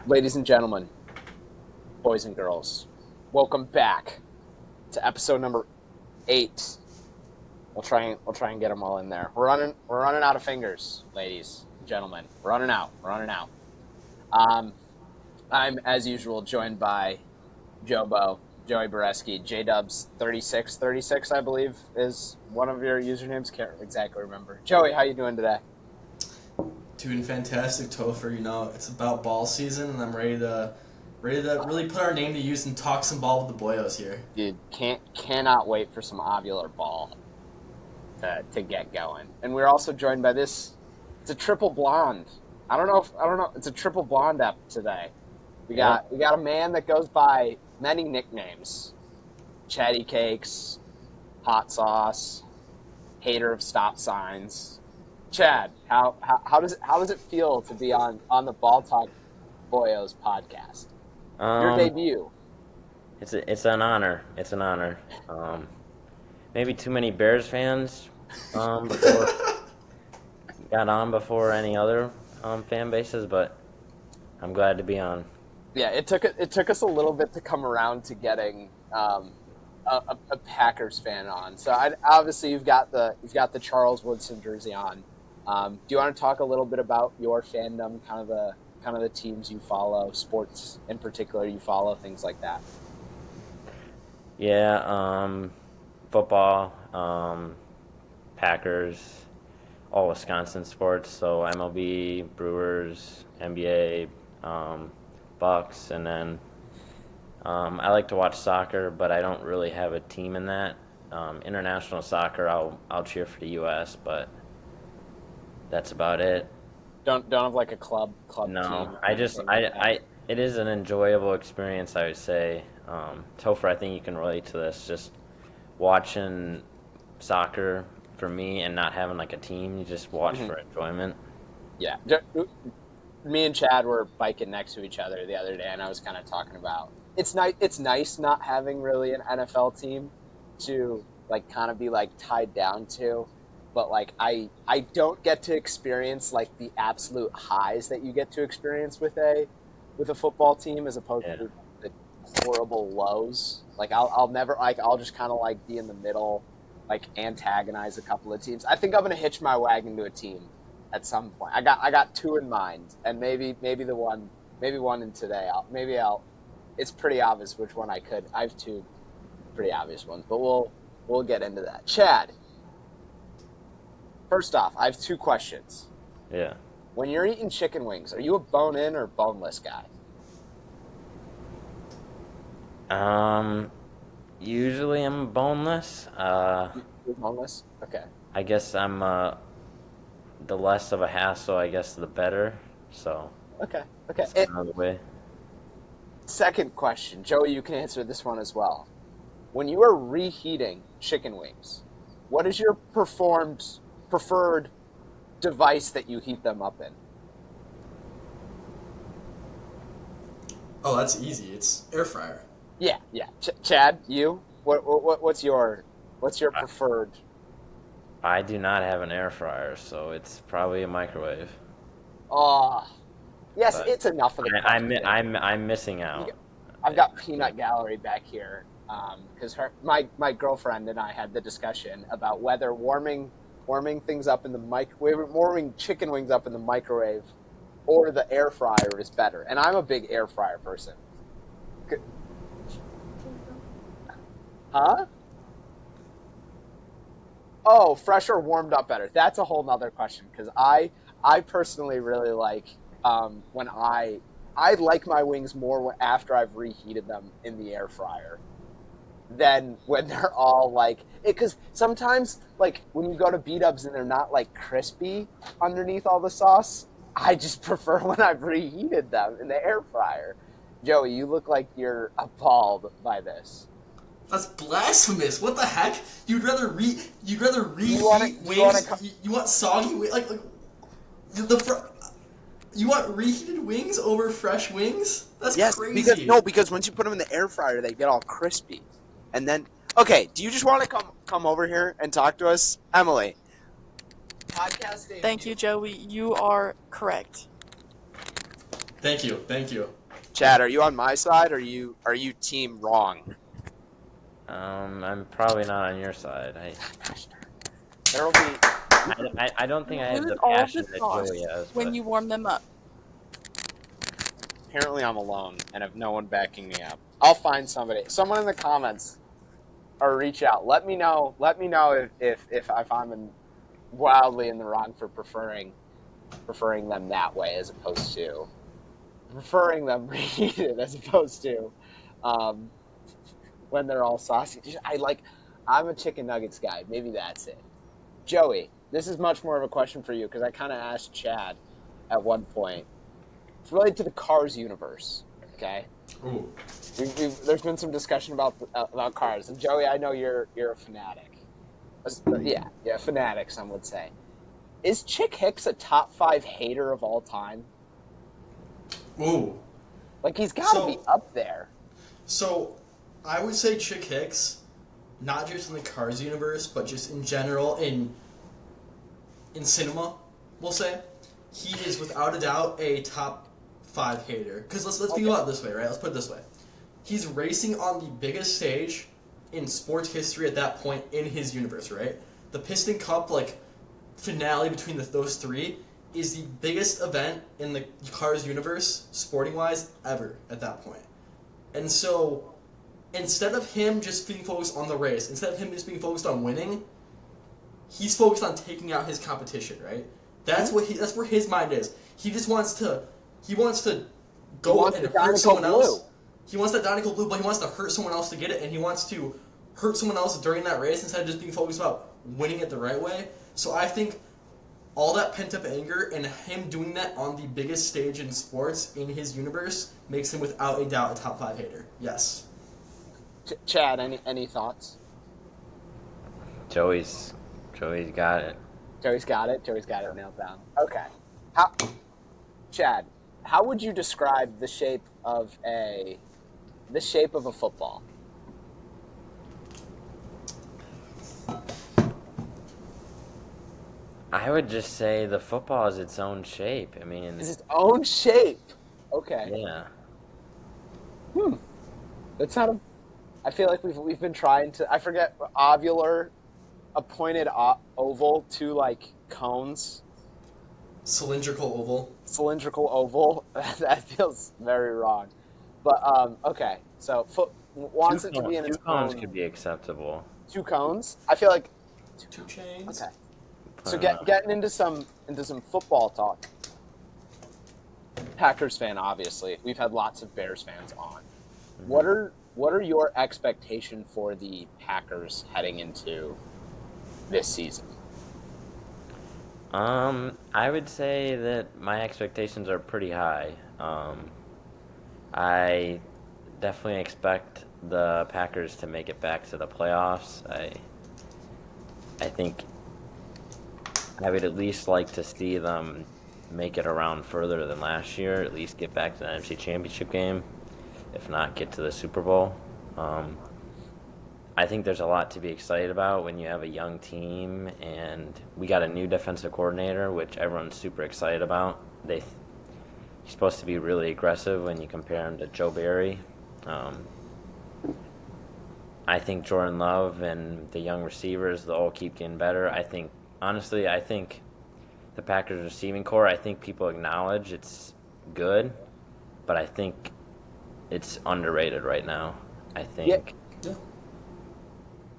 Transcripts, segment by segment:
Ladies and gentlemen, boys and girls, welcome back to episode number 8. We'll try and get them all in there. We're running out of fingers, ladies and gentlemen. We're running out. Um, I'm as usual joined by Joey Boreski, J-Dubs 3636, I believe, is one of your usernames. Can't exactly remember. Joey, how you doing today? Doing fantastic, Topher. It's about ball season, and I'm ready to really put our name to use and talk some ball with the Boyos here. Dude, cannot wait for some ovular ball to get going. And we're also joined by this. It's a triple blonde. I don't know. It's a triple blonde app today. We got a man that goes by many nicknames: Chatty Cakes, Hot Sauce, Hater of Stop Signs. Chad, how does it feel to be on the Ball Talk Boyos podcast? Your debut. It's an honor. It's an honor. Maybe too many Bears fans before got on before any other fan bases, but I'm glad to be on. Yeah, it took us a little bit to come around to getting a Packers fan on. So obviously you've got the Charles Woodson jersey on. Do you want to talk a little bit about your fandom, kind of the teams you follow, sports in particular you follow, things like that? Yeah, football, Packers, all Wisconsin sports, so MLB, Brewers, NBA, Bucks, and then I like to watch soccer, but I don't really have a team in that. International soccer, I'll cheer for the U.S., but that's about it. Don't have like a club No, team. it is an enjoyable experience, I would say. Topher, I think you can relate to this. Just watching soccer for me and not having like a team, you just watch for enjoyment. Yeah. Me and Chad were biking next to each other the other day, and I was kind of talking about it's nice not having really an NFL team to like kind of be like tied down to, but like I don't get to experience like the absolute highs that you get to experience with a football team as opposed Yeah. to the horrible lows. Like I'll never like I'll just kind of like be in the middle, like antagonize a couple of teams. I think I'm gonna hitch my wagon to a team at some point. I got two in mind, and maybe one in today. It's pretty obvious which one I could. I have two pretty obvious ones, but we'll get into that. Chad, first off, I have two questions. Yeah. When you're eating chicken wings, are you a bone-in or boneless guy? Usually I'm boneless. You're boneless? Okay. I guess I'm the less of a hassle, I guess the better. So Okay. that's kind of the way. Second question. Joey, you can answer this one as well. When you are reheating chicken wings, what is your preferred device that you heat them up in? Oh, that's easy. It's air fryer. Yeah. Chad, you? What's your preferred? I do not have an air fryer, so it's probably a microwave. Oh, yes, But it's enough of the question. I'm missing out. I've got Peanut Gallery back here because my girlfriend and I had the discussion about whether warming things up in the warming chicken wings up in the microwave or the air fryer is better. And I'm a big air fryer person. Huh? Oh, fresh or warmed up better. That's a whole nother question because I personally really like when I like my wings more after I've reheated them in the air fryer than when they're all like it. Because sometimes like when you go to B-dubs and they're not like crispy underneath all the sauce, I just prefer when I've reheated them in the air fryer. Joey, you look like you're appalled by this. That's blasphemous. What the heck? You'd rather reheat wanna wings? You want soggy wings? Like you want reheated wings over fresh wings? That's Yes, crazy. because once you put them in the air fryer, they get all crispy, and then okay. Do you just want to come over here and talk to us, Emily? Podcast debut. Thank you, Joey. You are correct. Thank you. Chad, are you on my side, or are you team wrong? I'm probably not on your side. There'll be I don't think You I have lose the all passion the that sauce Joey has, when but you warm them up. apparently I'm alone and have no one backing me up. I'll find somebody. Someone in the comments or reach out. Let me know. Let me know if I'm wildly in the wrong for preferring them that way as opposed to preferring them reheated as opposed to um, when they're all saucy. I'm a chicken nuggets guy. Maybe that's it. Joey, this is much more of a question for you because I kind of asked Chad at one point. It's related to the Cars universe. Okay, Ooh. there's been some discussion about Cars, and Joey, I know you're a fanatic. Yeah, fanatic. Some would say. Is Chick Hicks a top 5 hater of all time? Ooh. Like he's got to So- be up there. So, I would say Chick Hicks, not just in the Cars universe, but just in general in cinema, we'll say, he is without a doubt a top 5 hater. Because let's think about it this way, right? Let's put it this way. He's racing on the biggest stage in sports history at that point in his universe, right? The Piston Cup, finale between those three is the biggest event in the Cars universe, sporting-wise, ever at that point. And so, instead of him just being focused on the race, instead of him just being focused on winning, he's focused on taking out his competition, right? That's where his mind is. He just wants to go and hurt someone else. He wants that Dinoco Blue, but he wants to hurt someone else to get it, and he wants to hurt someone else during that race instead of just being focused about winning it the right way. So I think all that pent-up anger and him doing that on the biggest stage in sports in his universe makes him without a doubt a top 5 hater. Yes. Chad, any thoughts? Joey's got it. Joey's got it nailed down. Okay. Chad, how would you describe the shape of a football? I would just say the football is its own shape. I mean, Is its own shape. Okay. yeah. That's not a. I feel like we've been trying to. I forget ovular, a pointed oval, 2 cones. Cylindrical oval. That feels very wrong. But okay, so wants it to be in its two cones own. could be acceptable. 2 cones. I feel like. 2 chains. Okay. So getting into some football talk. Packers fan, obviously. We've had lots of Bears fans on. Mm-hmm. What are your expectations for the Packers heading into this season? I would say that my expectations are pretty high. I definitely expect the Packers to make it back to the playoffs. I think I would at least like to see them make it around further than last year, at least get back to the NFC Championship game, if not get to the Super Bowl. I think there's a lot to be excited about when you have a young team, and we got a new defensive coordinator, which everyone's super excited about. He's supposed to be really aggressive when you compare him to Joe Barry. I think Jordan Love and the young receivers, they'll all keep getting better. Honestly, I think the Packers receiving core, I think people acknowledge it's good, but I think it's underrated right now. I think.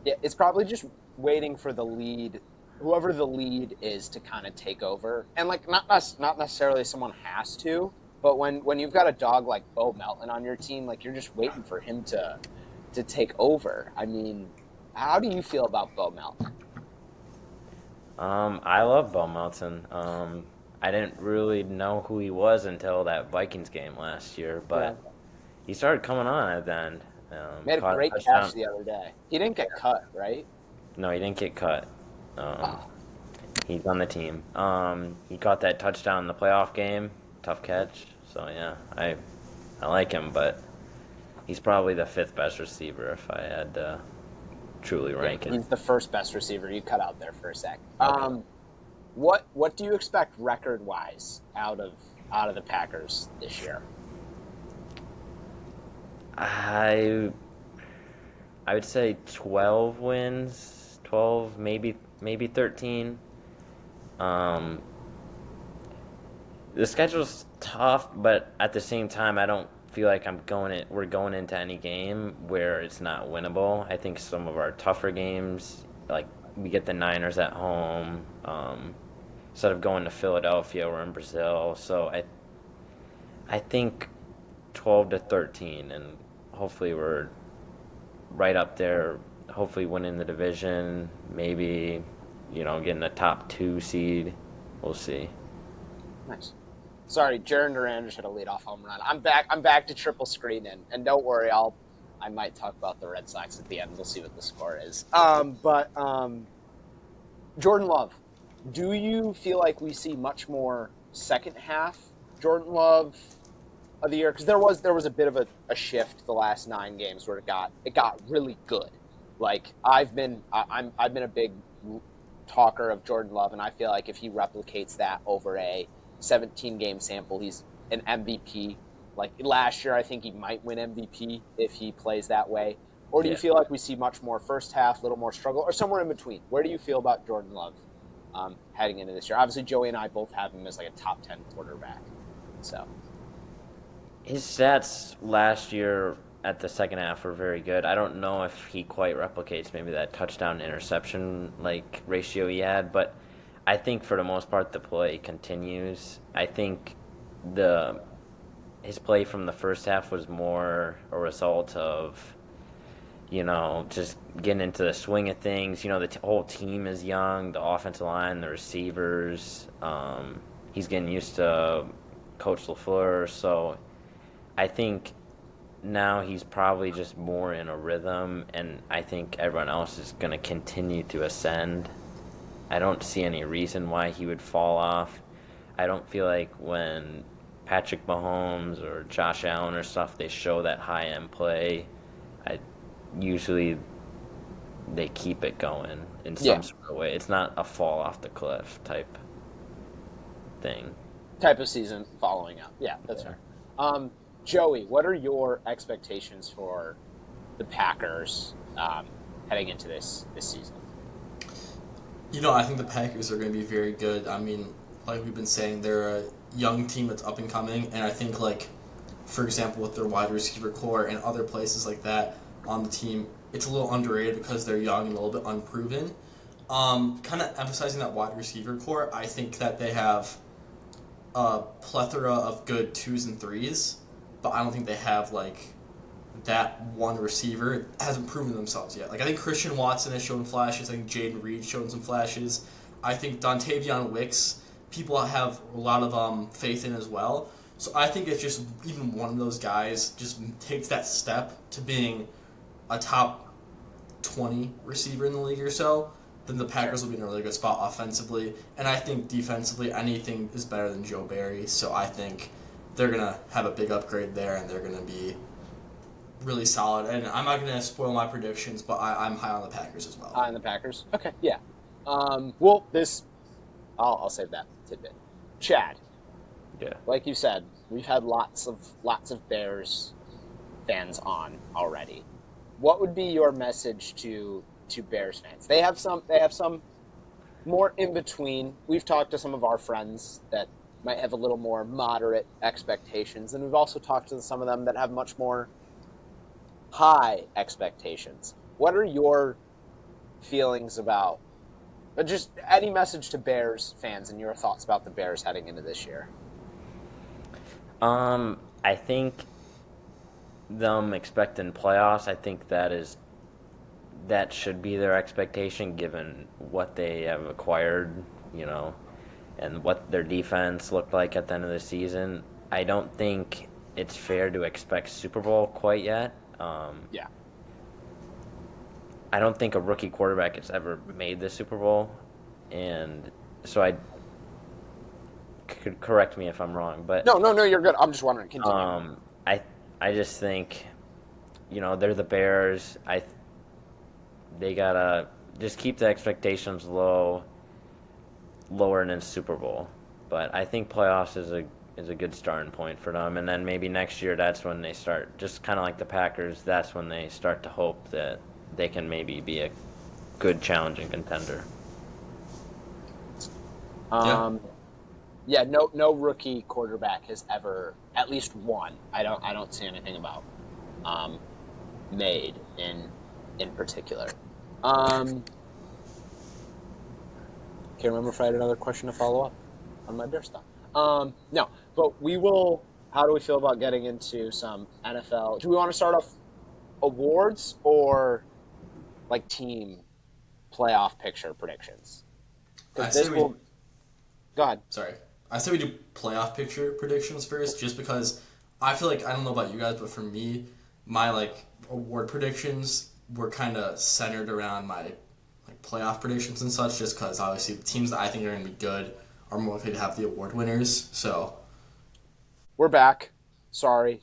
Yeah, it's probably just waiting for the lead, whoever the lead is, to kind of take over. And not necessarily someone has to, but when you've got a dog like Bo Melton on your team, you're just waiting for him to take over. I mean, how do you feel about Bo Melton? I love Bo Melton. I didn't really know who he was until that Vikings game last year, but he started coming on at the end. Made a great catch the other day. He didn't get cut, right? No, he didn't get cut. He's on the team. He caught that touchdown in the playoff game. Tough catch. So yeah, I like him, but he's probably the 5th best receiver if I had to truly rank him. He's the 1st best receiver. You cut out there for a sec. Okay. What do you expect record-wise out of out of the Packers this year? I I would say 12 wins, 12 maybe 13. Um, the schedule's tough, but at the same time, I don't feel like we're going into any game where it's not winnable. I think some of our tougher games, like we get the Niners at home, instead of going to Philadelphia, we're in Brazil. So I think 12 to 13, and hopefully we're right up there. Hopefully winning the division, maybe getting a top 2 seed. We'll see. Nice. Sorry, Jaron Duran just had a leadoff home run. I'm back. I'm back to triple screen, and don't worry, I might talk about the Red Sox at the end. We'll see what the score is. But Jordan Love, do you feel like we see much more second half Jordan Love of the year? Because there was a bit of a shift the last 9 games where it got really good. Like I've been a big talker of Jordan Love, and I feel like if he replicates that over a 17-game sample, he's an MVP. Like last year, I think he might win MVP if he plays that way. Or do you feel like we see much more first half, a little more struggle, or somewhere in between? Where do you feel about Jordan Love heading into this year? Obviously, Joey and I both have him as like a top 10 quarterback. So His stats last year at the second half were very good. I don't know if he quite replicates maybe that touchdown interception like ratio he had, but I think for the most part the play continues. I think his play from the first half was more a result of just getting into the swing of things. The whole team is young, the offensive line, the receivers. He's getting used to Coach LaFleur, so I think now he's probably just more in a rhythm, and I think everyone else is going to continue to ascend. I don't see any reason why he would fall off. I don't feel like when Patrick Mahomes or Josh Allen or stuff, they show that high-end play, usually they keep it going in some sort of way. It's not a fall off the cliff type thing. Type of season following up. Yeah, that's fair. Joey, what are your expectations for the Packers heading into this season? I think the Packers are going to be very good. I mean, like we've been saying, they're a young team that's up and coming, and I think, like, for example, with their wide receiver core and other places like that on the team, it's a little underrated because they're young and a little bit unproven. Kind of emphasizing that wide receiver core, I think that they have a plethora of good 2s and 3s, but I don't think they have, like, that one receiver hasn't proven themselves yet. Like, I think Christian Watson has shown flashes. I think Jaden Reed's shown some flashes. I think Dontavion Wicks, people have a lot of faith in as well. So I think it's just even one of those guys just takes that step to being a top 20 receiver in the league or so, then the Packers will be in a really good spot offensively. And I think defensively, anything is better than Joe Barry. So I think they're going to have a big upgrade there, and they're going to be really solid. And I'm not going to spoil my predictions, but I'm high on the Packers as well. High on the Packers? Okay, yeah. I'll save that tidbit. Chad. Yeah. Like you said, we've had lots of Bears fans on already. What would be your message to Bears fans? They have some more in between. We've talked to some of our friends that might have a little more moderate expectations, and we've also talked to some of them that have much more high expectations. What are your feelings about just any message to Bears fans and your thoughts about the Bears heading into this year? I think them expecting playoffs, I think that should be their expectation given what they have acquired, and what their defense looked like at the end of the season. I don't think it's fair to expect Super Bowl quite yet. Yeah. I don't think a rookie quarterback has ever made the Super Bowl, and so I could correct me if I'm wrong, but No, you're good. I'm just wondering. Continue. I just think, they're the Bears. They gotta just keep the expectations lower than Super Bowl. But I think playoffs is is a good starting point for them. And then maybe next year, that's when they start, just kind of like the Packers, that's when they start to hope that they can maybe be a good challenging contender. Yeah. Yeah, no rookie quarterback has ever at least won. I don't see anything about made in particular. Can't remember if I had another question to follow up on my bear stuff. No, but we will. How do we feel about getting into some NFL? Do we want to start off awards or like team playoff picture predictions? I Because say this we. will. Go ahead. Sorry. I say we do playoff picture predictions first, just because I feel like I don't know about you guys, but for me, my like award predictions were kind of centered around my like playoff predictions and such. Just because obviously the teams that I think are going to be good are more likely to have the award winners. So We're back. Sorry,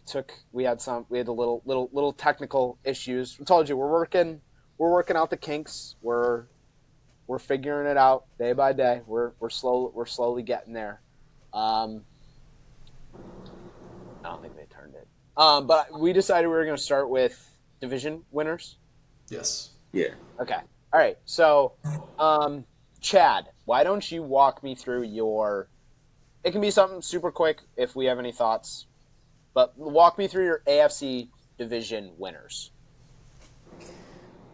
we had a little technical issues. I told you we're working out the kinks. We're figuring it out day by day. We're slowly getting there. Um, I don't think they turned it. But we decided we were going to start with division winners. yes. Yeah. Okay. All right. So, Chad, why don't you walk me through your? It can be something super quick if we have any thoughts, but walk me through your AFC division winners.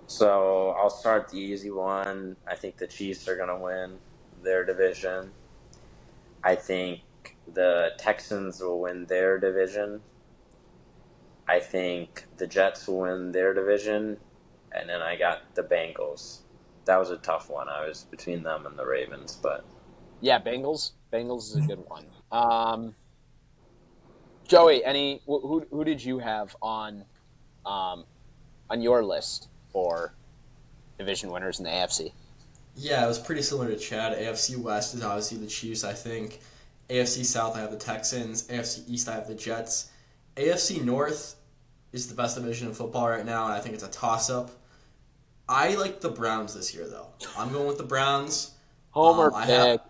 So I'll start the easy one. I think the Chiefs are going to win their division. I think the Texans will win their division. I think the Jets will win their division. And then I got the Bengals. That was a tough one. I was between them and the Ravens, but Yeah, Bengals. Bengals is a good one. Joey, who did you have on your list for division winners in the AFC? Yeah, it was pretty similar to Chad. AFC West is obviously the Chiefs, I think. AFC South, I have the Texans. AFC East, I have the Jets. AFC North is the best division in football right now, and I think it's a toss-up. I like the Browns this year, though. I'm going with the Browns. Homer I have pick.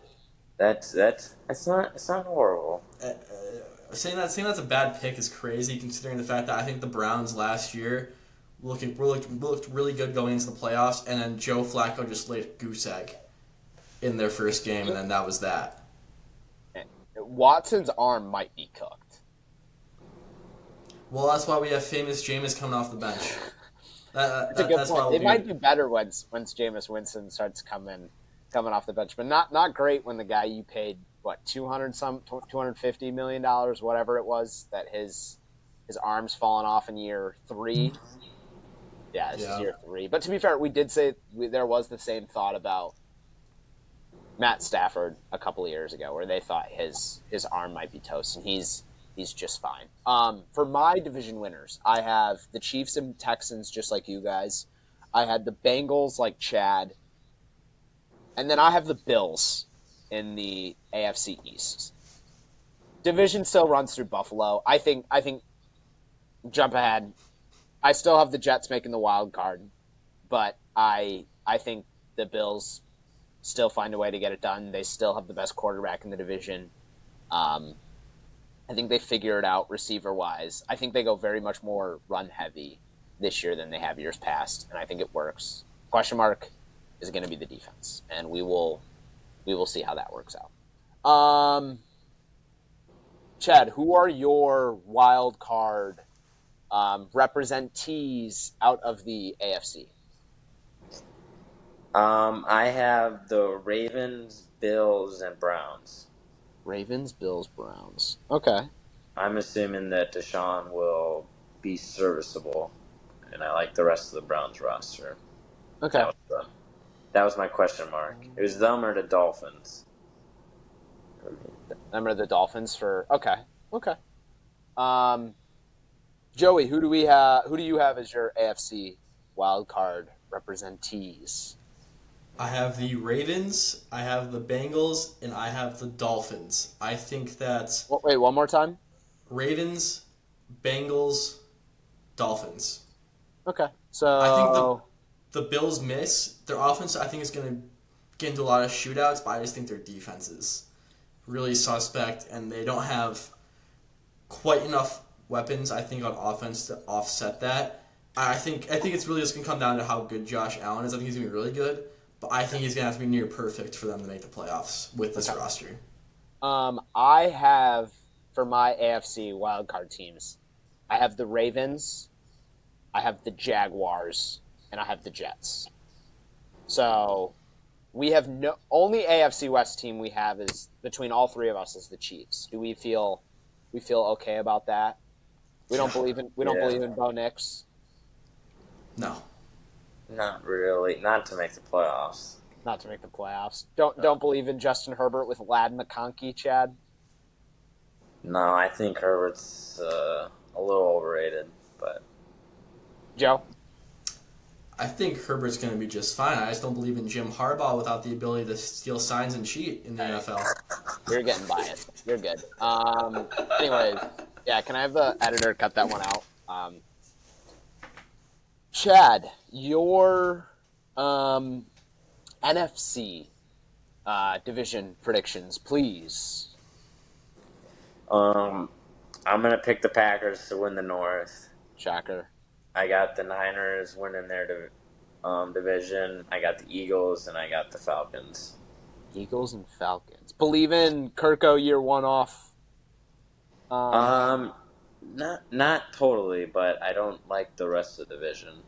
it's not horrible. saying that's a bad pick is crazy, considering the fact that I think the Browns last year looked really good going into the playoffs, and then Joe Flacco just laid a goose egg in their first game, and then that was that. Watson's arm might be cooked. Well, that's why we have famous Jameis coming off the bench. That's a good That's why point. we'll They be. might do better once Jameis Winston starts coming off the bench, but not great when the guy you paid what 250 million dollars, whatever it was, that his arm's fallen off in year 3. Yeah, this is Yeah. year 3. But to be fair, we did say there was the same thought about Matt Stafford a couple of years ago, where they thought his arm might be toast, and he's just fine. For my division winners, I have the Chiefs and Texans, just like you guys. I had the Bengals, like Chad, and then I have the Bills in the AFC East. Division still runs through Buffalo. I think jump ahead. I still have the Jets making the wild card, but I think the Bills still find a way to get it done. They still have the best quarterback in the division. I think they figure it out receiver wise. I think they go very much more run heavy this year than they have years past, and I think it works. Question mark is going to be the defense, and we will see how that works out. Chad, who are your wild card representees out of the AFC? I have the Ravens, Bills, and Browns. Ravens, Bills, Browns. Okay. I'm assuming that Deshaun will be serviceable, and I like the rest of the Browns roster. Okay. That was my question mark. It was them or the Dolphins. Remember the Dolphins for okay. Um, Joey, who do you have as your AFC wild card representees? I have the Ravens, I have the Bengals, and I have the Dolphins. I think that Wait, one more time. Ravens, Bengals, Dolphins. Okay. I think So the Bills miss. Their offense, I think, is going to get into a lot of shootouts, but I just think their defense is really suspect, and they don't have quite enough weapons, I think, on offense to offset that. I think it's really just gonna come down to how good Josh Allen is. I think he's gonna be really good, but I think he's gonna have to be near perfect for them to make the playoffs with this Okay. roster. I have for my AFC wildcard teams, I have the Ravens, I have the Jaguars, and I have the Jets. So we have no only AFC West team we have is between all three of us is the Chiefs. Do we feel okay about that? We don't Yeah. believe in Bo Nix. No. Not really. Not to make the playoffs. Not to make the playoffs. Don't believe in Justin Herbert with Lad McConkey, Chad. No, I think Herbert's a little overrated, but Joe. I think Herbert's going to be just fine. I just don't believe in Jim Harbaugh without the ability to steal signs and cheat in the NFL. You're getting biased. You're good. Anyways, yeah. Can I have the editor cut that one out? Chad, your NFC division predictions, please. I'm gonna pick the Packers to win the North. Shocker. I got the Niners winning their division. I got the Eagles and I got the Falcons. Eagles and Falcons. Believe in Kirko year one off. Not totally, but I don't like the rest of the division.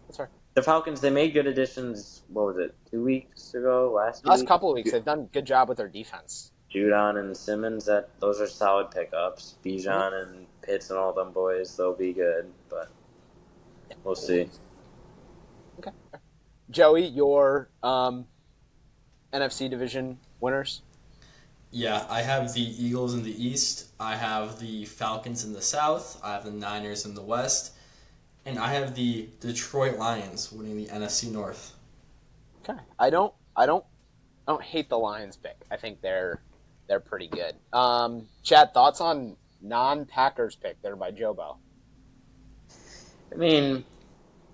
That's right. The Falcons, they made good additions. What was it? 2 weeks ago, last Last week. couple of weeks, they've done a good job with their defense. Judon and Simmons, those are solid pickups. Bijan and Pitts and all them boys, they'll be good, but we'll see. Okay. Joey, your NFC division winners. Yeah, I have the Eagles in the East. I have the Falcons in the South. I have the Niners in the West. And I have the Detroit Lions winning the NFC North. Okay. I don't hate the Lions pick. I think they're pretty good. Chad, thoughts on non-Packers pick there by Jobo? I mean,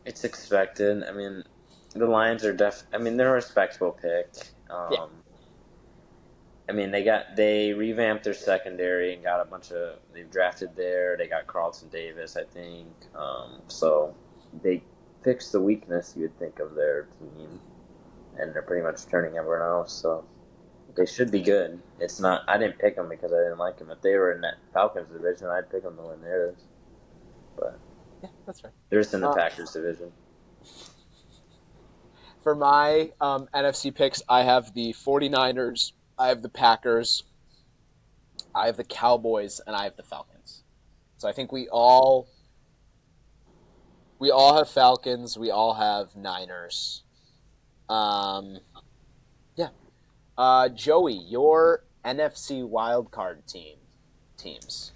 it's expected. I mean, the Lions are they're a respectable pick. Yeah. I mean, they revamped their secondary and got they've drafted there. They got Carlton Davis, I think. So they fixed the weakness you would think of their team, and they're pretty much turning everyone else. So they should be good. It's not. I didn't pick them because I didn't like them. If they were in that Falcons division, I'd pick them to win theirs. But Yeah, that's right. they're just in the Packers division. For my NFC picks, I have the 49ers, I have the Packers, I have the Cowboys, and I have the Falcons. So I think we all have Falcons, we all have Niners. Yeah. Joey, your NFC wildcard teams.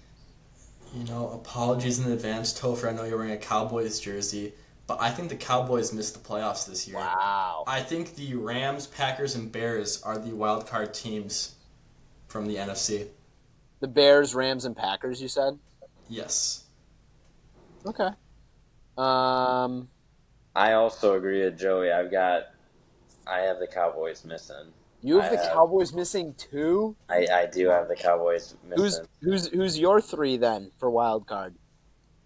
Apologies in advance, Topher. I know you're wearing a Cowboys jersey, but I think the Cowboys missed the playoffs this year. Wow. I think the Rams, Packers, and Bears are the wild card teams from the NFC. The Bears, Rams, and Packers, you said? Yes. Okay. I also agree with Joey. I have the Cowboys missing. You have the Cowboys missing too? I do have the Cowboys missing. Who's your three then for wild card?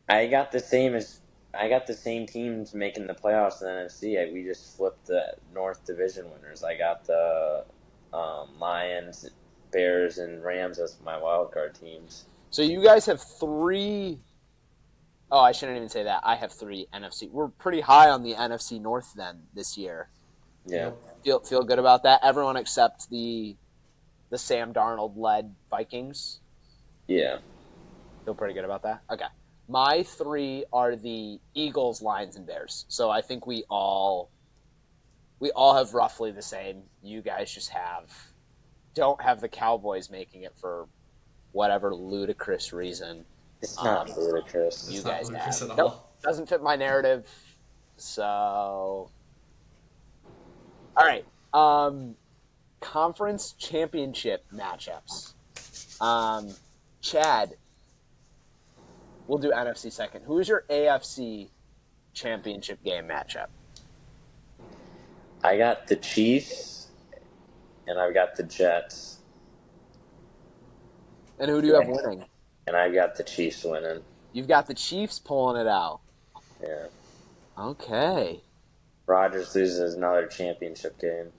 I got the same teams making the playoffs in the NFC. We just flipped the North Division winners. I got the Lions, Bears, and Rams as my wild card teams. So you guys have three. Oh, I shouldn't even say that. I have three NFC. We're pretty high on the NFC North then this year. Yeah. Feel good about that. Everyone except the Sam Darnold led Vikings. Yeah. Feel pretty good about that. Okay. My three are the Eagles, Lions, and Bears. So I think we all have roughly the same. You guys just don't have the Cowboys making it for whatever ludicrous reason. It's not ludicrous. You It's guys not ludicrous have. at Nope. all. Doesn't fit my narrative. So all right. Conference championship matchups. Chad, we'll do NFC second. Who is your AFC championship game matchup? I got the Chiefs, and I've got the Jets. And who do you have winning? And I got the Chiefs winning. You've got the Chiefs pulling it out. Yeah. Okay. Rodgers loses another championship game.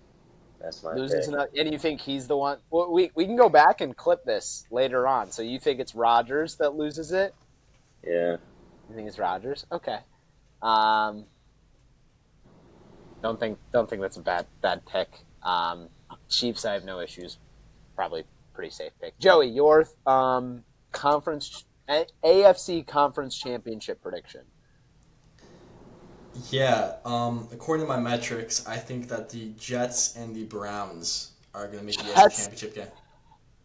That's my Loses pick. another, and you think he's the one? Well, we can go back and clip this later on. So you think it's Rodgers that loses it? Yeah. You think it's Rodgers? Okay. Um, don't think that's a bad pick. Chiefs, I have no issues. Probably pretty safe pick. Joey, your conference AFC conference championship prediction. Yeah, according to my metrics, I think that the Jets and the Browns are going to make the AFC Jets Championship game.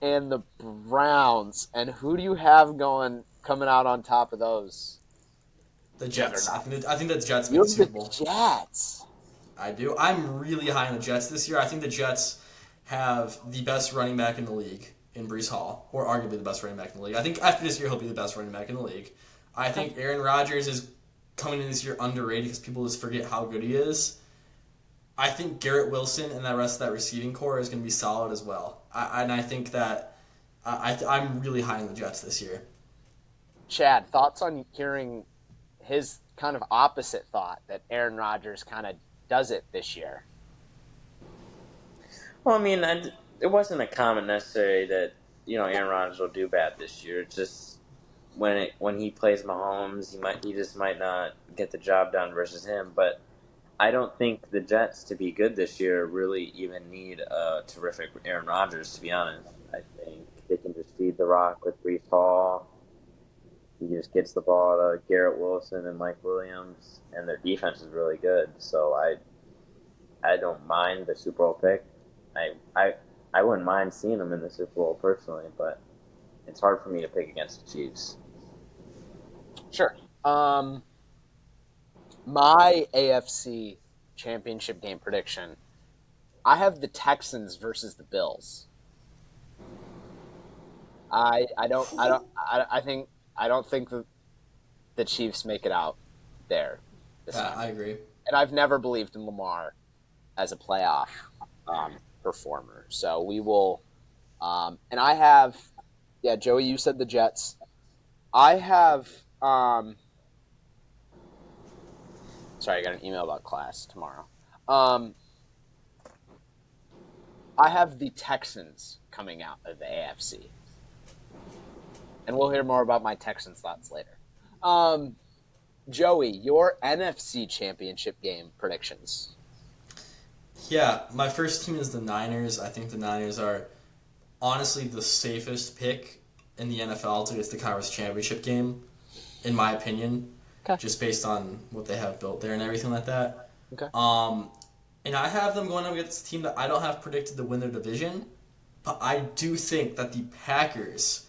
and the Browns, and who do you have coming out on top of those? The Jets. I think that the Jets You make the have the Super Bowl. Jets. I do. I'm really high on the Jets this year. I think the Jets have the best running back in the league in Breece Hall, or arguably the best running back in the league. I think after this year, he'll be the best running back in the league. I think Aaron Rodgers is coming in this year underrated because people just forget how good he is. I think Garrett Wilson and the rest of that receiving core is going to be solid as well. I think that I'm really high on the Jets this year. Chad, thoughts on hearing his kind of opposite thought that Aaron Rodgers kind of does it this year? Well, I mean, it wasn't a comment necessarily that Aaron Rodgers will do bad this year. It's just when he plays Mahomes, he just might not get the job done versus him. But I don't think the Jets, to be good this year, really even need a terrific Aaron Rodgers. To be honest, I think they can just feed the rock with Breece Hall. He just gets the ball to Garrett Wilson and Mike Williams, and their defense is really good. So I don't mind the Super Bowl pick. I wouldn't mind seeing them in the Super Bowl personally, but it's hard for me to pick against the Chiefs. Sure. My AFC championship game prediction, I have the Texans versus the Bills. I don't think the Chiefs make it out there this time. I agree. And I've never believed in Lamar as a playoff performer. So we will and I have Joey, you said the Jets. I have sorry, I got an email about class tomorrow. I have the Texans coming out of the AFC. And we'll hear more about my Texans thoughts later. Joey, your NFC championship game predictions. Yeah, my first team is the Niners. I think the Niners are honestly the safest pick in the NFL to get the conference championship game, in my opinion. Okay. Just based on what they have built there and everything like that. Okay. And I have them going up against a team that I don't have predicted to win their division, but I do think that the Packers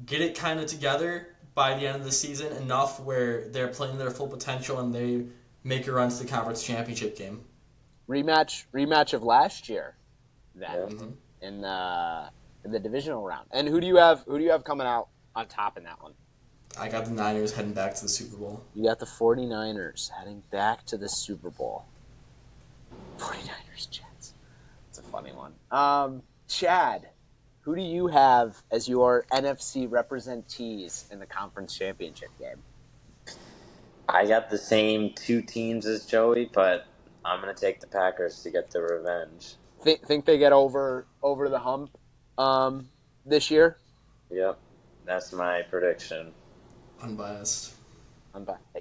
get it kind of together by the end of the season enough where they're playing their full potential and they make a run to the conference championship game. Rematch of last year, then in the divisional round. And who do you have coming out on top in that one? I got the Niners heading back to the Super Bowl. You got the 49ers heading back to the Super Bowl. 49ers Jets. It's a funny one. Chad, who do you have as your NFC representees in the conference championship game? I got the same two teams as Joey, but I'm going to take the Packers to get the revenge. Think they get over the hump this year? Yep. That's my prediction. Unbiased.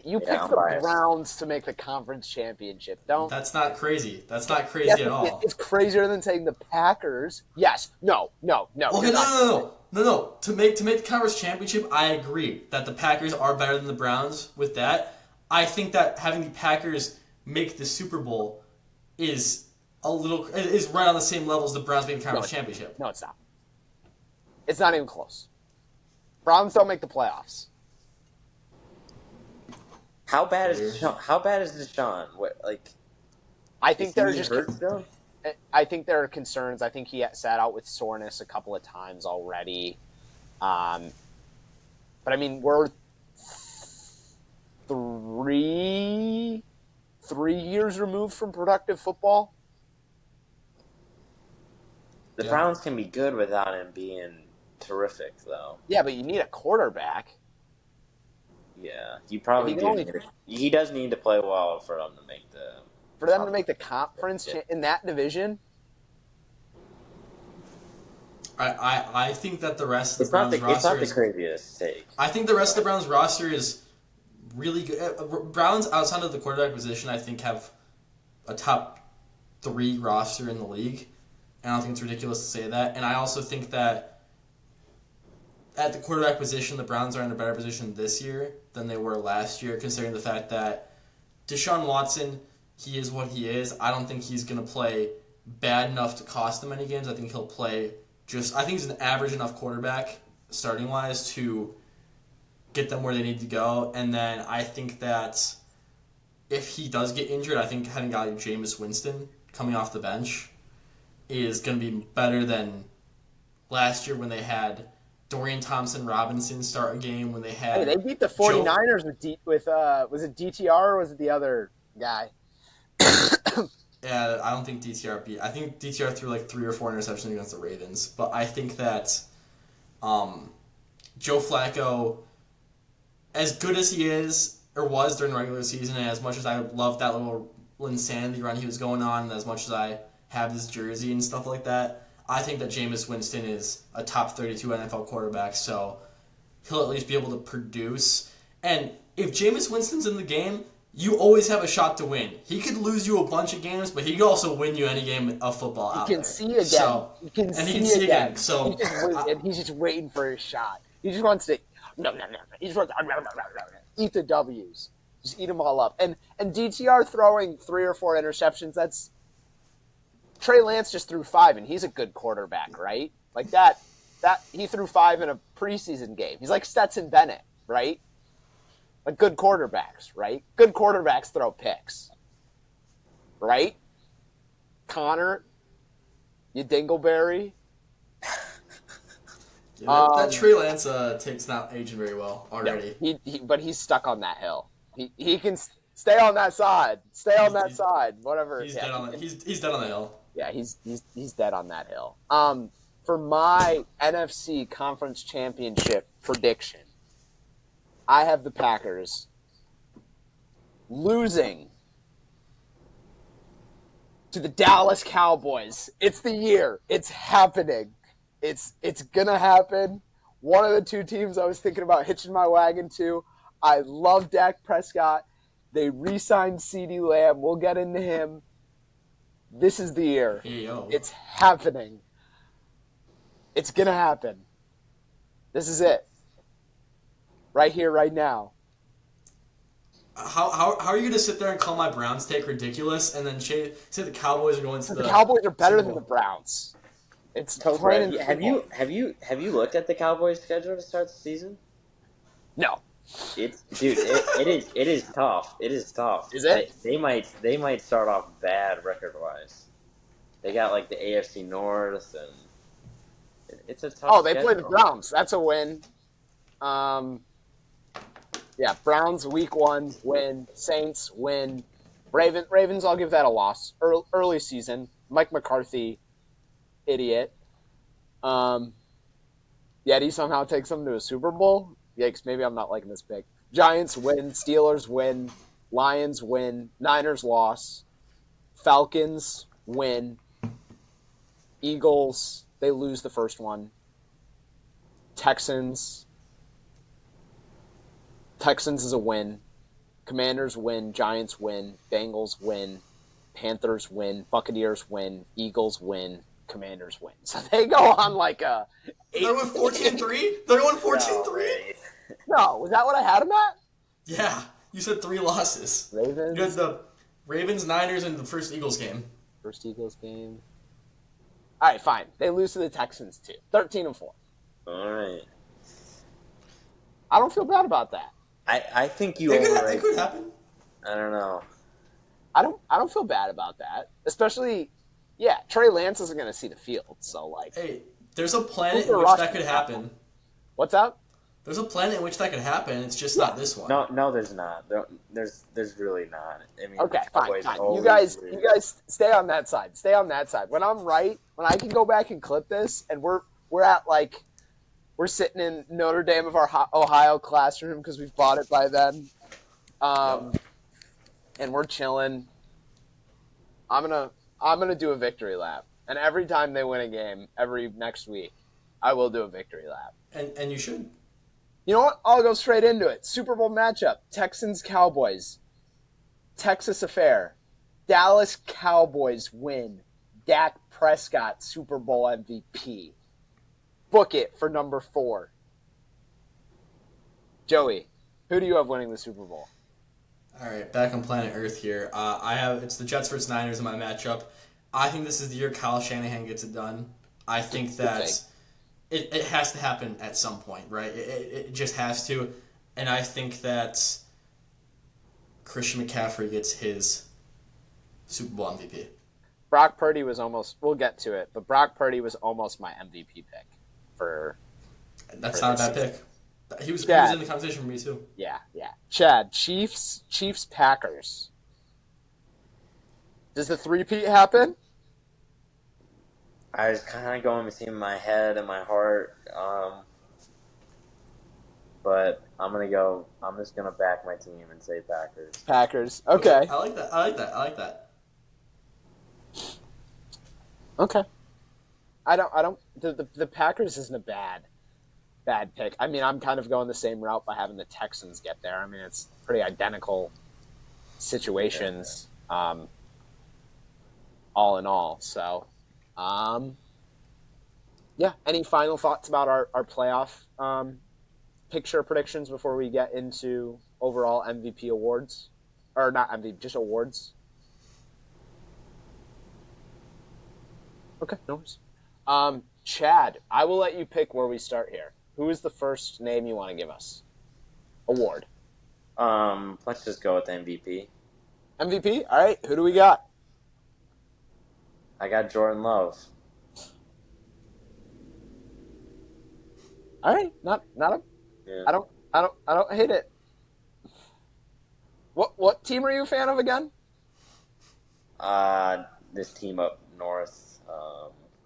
You picked the Browns to make the conference championship. That's not crazy. That's not crazy at all. It's crazier than saying the Packers. Yes. No. Okay, no. To make the conference championship, I agree that the Packers are better than the Browns with that. I think that having the Packers make the Super Bowl is right on the same level as the Browns making the conference championship. No, it's not. It's not even close. Browns don't make the playoffs. How bad is Deshaun? I think they're just hurt still? I think there are concerns. I think he sat out with soreness a couple of times already. But I mean, we're three years removed from productive football. The Browns can be good without him being terrific, though. Yeah, but you need a quarterback. Yeah, you probably do. He does need to play well for them to make the conference in that division. I think that the rest of the Browns roster it's not the craziest take. I think the rest of the Browns roster is really good. Browns outside of the quarterback position, I think, have a top 3 roster in the league. And I don't think it's ridiculous to say that. And I also think that at the quarterback position, the Browns are in a better position this year than they were last year, considering the fact that Deshaun Watson, he is what he is. I don't think he's going to play bad enough to cost them any games. I think he'll play I think he's an average enough quarterback, starting-wise, to get them where they need to go. And then I think that if he does get injured, I think having a guy like Jameis Winston coming off the bench is going to be better than last year when they had Dorian Thompson-Robinson start a game, when they had... Hey, they beat the 49ers with was it DTR or was it the other guy? Yeah, I don't think DTR beat... I think DTR threw like 3 or 4 interceptions against the Ravens. But I think that Joe Flacco, as good as he is, or was during the regular season, and as much as I love that little insanity run he was going on, and as much as I have his jersey and stuff like that, I think that Jameis Winston is a top 32 NFL quarterback, so he'll at least be able to produce. And if Jameis Winston's in the game, you always have a shot to win. He could lose you a bunch of games, but he could also win you any game of football out there. He can see again. So, he can see again. So he's just waiting for his shot. He just wants to He just wants to eat the W's. Just eat them all up. And DTR throwing 3 or 4 interceptions, that's Trey Lance just threw 5, and he's a good quarterback, right? Like that he threw 5 in a preseason game. He's like Stetson Bennett, right? Like good quarterbacks, right? Good quarterbacks throw picks, right? Connor, you dingleberry. Yeah, that Trey Lance take's not aging very well already. Yeah, but he's stuck on that hill. He can stay on that side. Stay on that side. Whatever. He's dead on he's dead on the hill. Yeah, he's dead on that hill. For my NFC Conference Championship prediction, I have the Packers losing to the Dallas Cowboys. It's the year. It's happening. It's gonna happen. One of the 2 teams I was thinking about hitching my wagon to. I love Dak Prescott. They re-signed Ceedee Lamb. We'll get into him. This is the year. Hey, yo. It's happening. It's gonna happen. This is it. Right here, right now. How are you going to sit there and call my Browns take ridiculous and then say the Cowboys are going to the Cowboys are better than the Browns. It's plain. Have you looked at the Cowboys' schedule to start the season? No. It is tough. It is tough. Is it? They might start off bad record wise. They got like the AFC North and it's a tough. Oh, they schedule. play the Browns. That's a win. Yeah, Browns week 1 win, Saints win, Ravens. I'll give that a loss. Early season, Mike McCarthy, idiot. Yet he somehow takes them to a Super Bowl. Yikes! Maybe I'm not liking this pick. Giants win, Steelers win, Lions win, Niners loss, Falcons win, Eagles they lose the first one, Texans is a win. Commanders win. Giants win. Bengals win. Panthers win. Buccaneers win. Eagles win. Commanders win. So they go on like a... They're going 14-3? They're going 14-3? No, was that what I had them at? Yeah. You said 3 losses. Ravens? You had the Ravens, Niners, and the first Eagles game. First Eagles game. All right, fine. They lose to the Texans, too. 13-4. All right. I don't feel bad about that. I think you It could happen. I don't know. I don't feel bad about that. Especially, yeah, Trey Lance isn't going to see the field, so like. Hey, there's a planet in which that could happen. What's up? There's a planet in which that could happen. It's just not this one. No, there's not. There's really not. I mean, okay, fine. You guys stay on that side. Stay on that side. When I'm right, when I can go back and clip this, and we're at like We're sitting in Notre Dame of our Ohio classroom because we've bought it by then. And we're chilling. I'm gonna do a victory lap, and every time they win a game, every next week, I will do a victory lap. And you should. You know what? I'll go straight into it. Super Bowl matchup: Texans Cowboys. Texas affair. Dallas Cowboys win. Dak Prescott Super Bowl MVP. Book it for number 4. Joey, who do you have winning the Super Bowl? All right, back on planet Earth here. It's the Jets versus Niners in my matchup. I think this is the year Kyle Shanahan gets it done. I think that it has to happen at some point, right? It just has to. And I think that Christian McCaffrey gets his Super Bowl MVP. Brock Purdy was almost, we'll get to it, but Brock Purdy was almost my MVP pick for. That's for not a bad season. pick. He was Chad. in the conversation for me too. Yeah. Chad, Chiefs Packers. Does the three-peat happen? I was kind of going between my head and my heart, but I'm just gonna back my team and say Packers. Packers. Okay. I like that. Okay. The Packers isn't a bad pick. I mean, I'm kind of going the same route by having the Texans get there. I mean, it's pretty identical situations, all in all. So, yeah. Any final thoughts about our playoff picture predictions before we get into overall MVP awards? Or not MVP, just awards? Okay, no worries. Chad, I will let you pick where we start here. Who is the first name you want to give us? Award. Let's just go with MVP. MVP? All right. Who do we got? I got Jordan Love. All right. Not a. Yeah. I don't hate it. What team are you a fan of again? This team up north.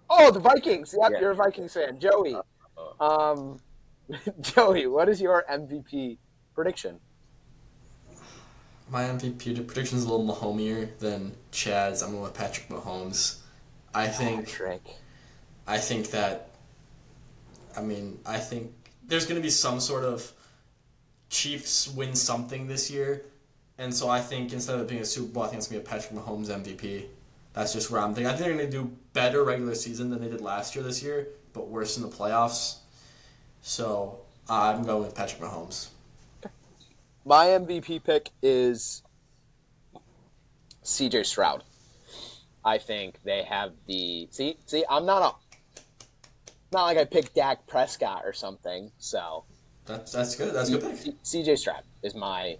Oh, the Vikings. Yep, Yeah. you're a Vikings fan, Joey. Joey, what is your MVP prediction? My MVP prediction is a little Mahomier than Chad's. I'm going with Patrick Mahomes. I think there's going to be some sort of Chiefs win something this year, and so I think instead of it being a Super Bowl, I think it's going to be a Patrick Mahomes MVP. That's just where I'm thinking. I think they're going to do better regular season than they did last year this year, but worse in the playoffs. So I'm going with Patrick Mahomes. My MVP pick is CJ Stroud. I think they have the see. I'm not like I picked Dak Prescott or something. So That's good. That's a good pick. CJ Stroud is my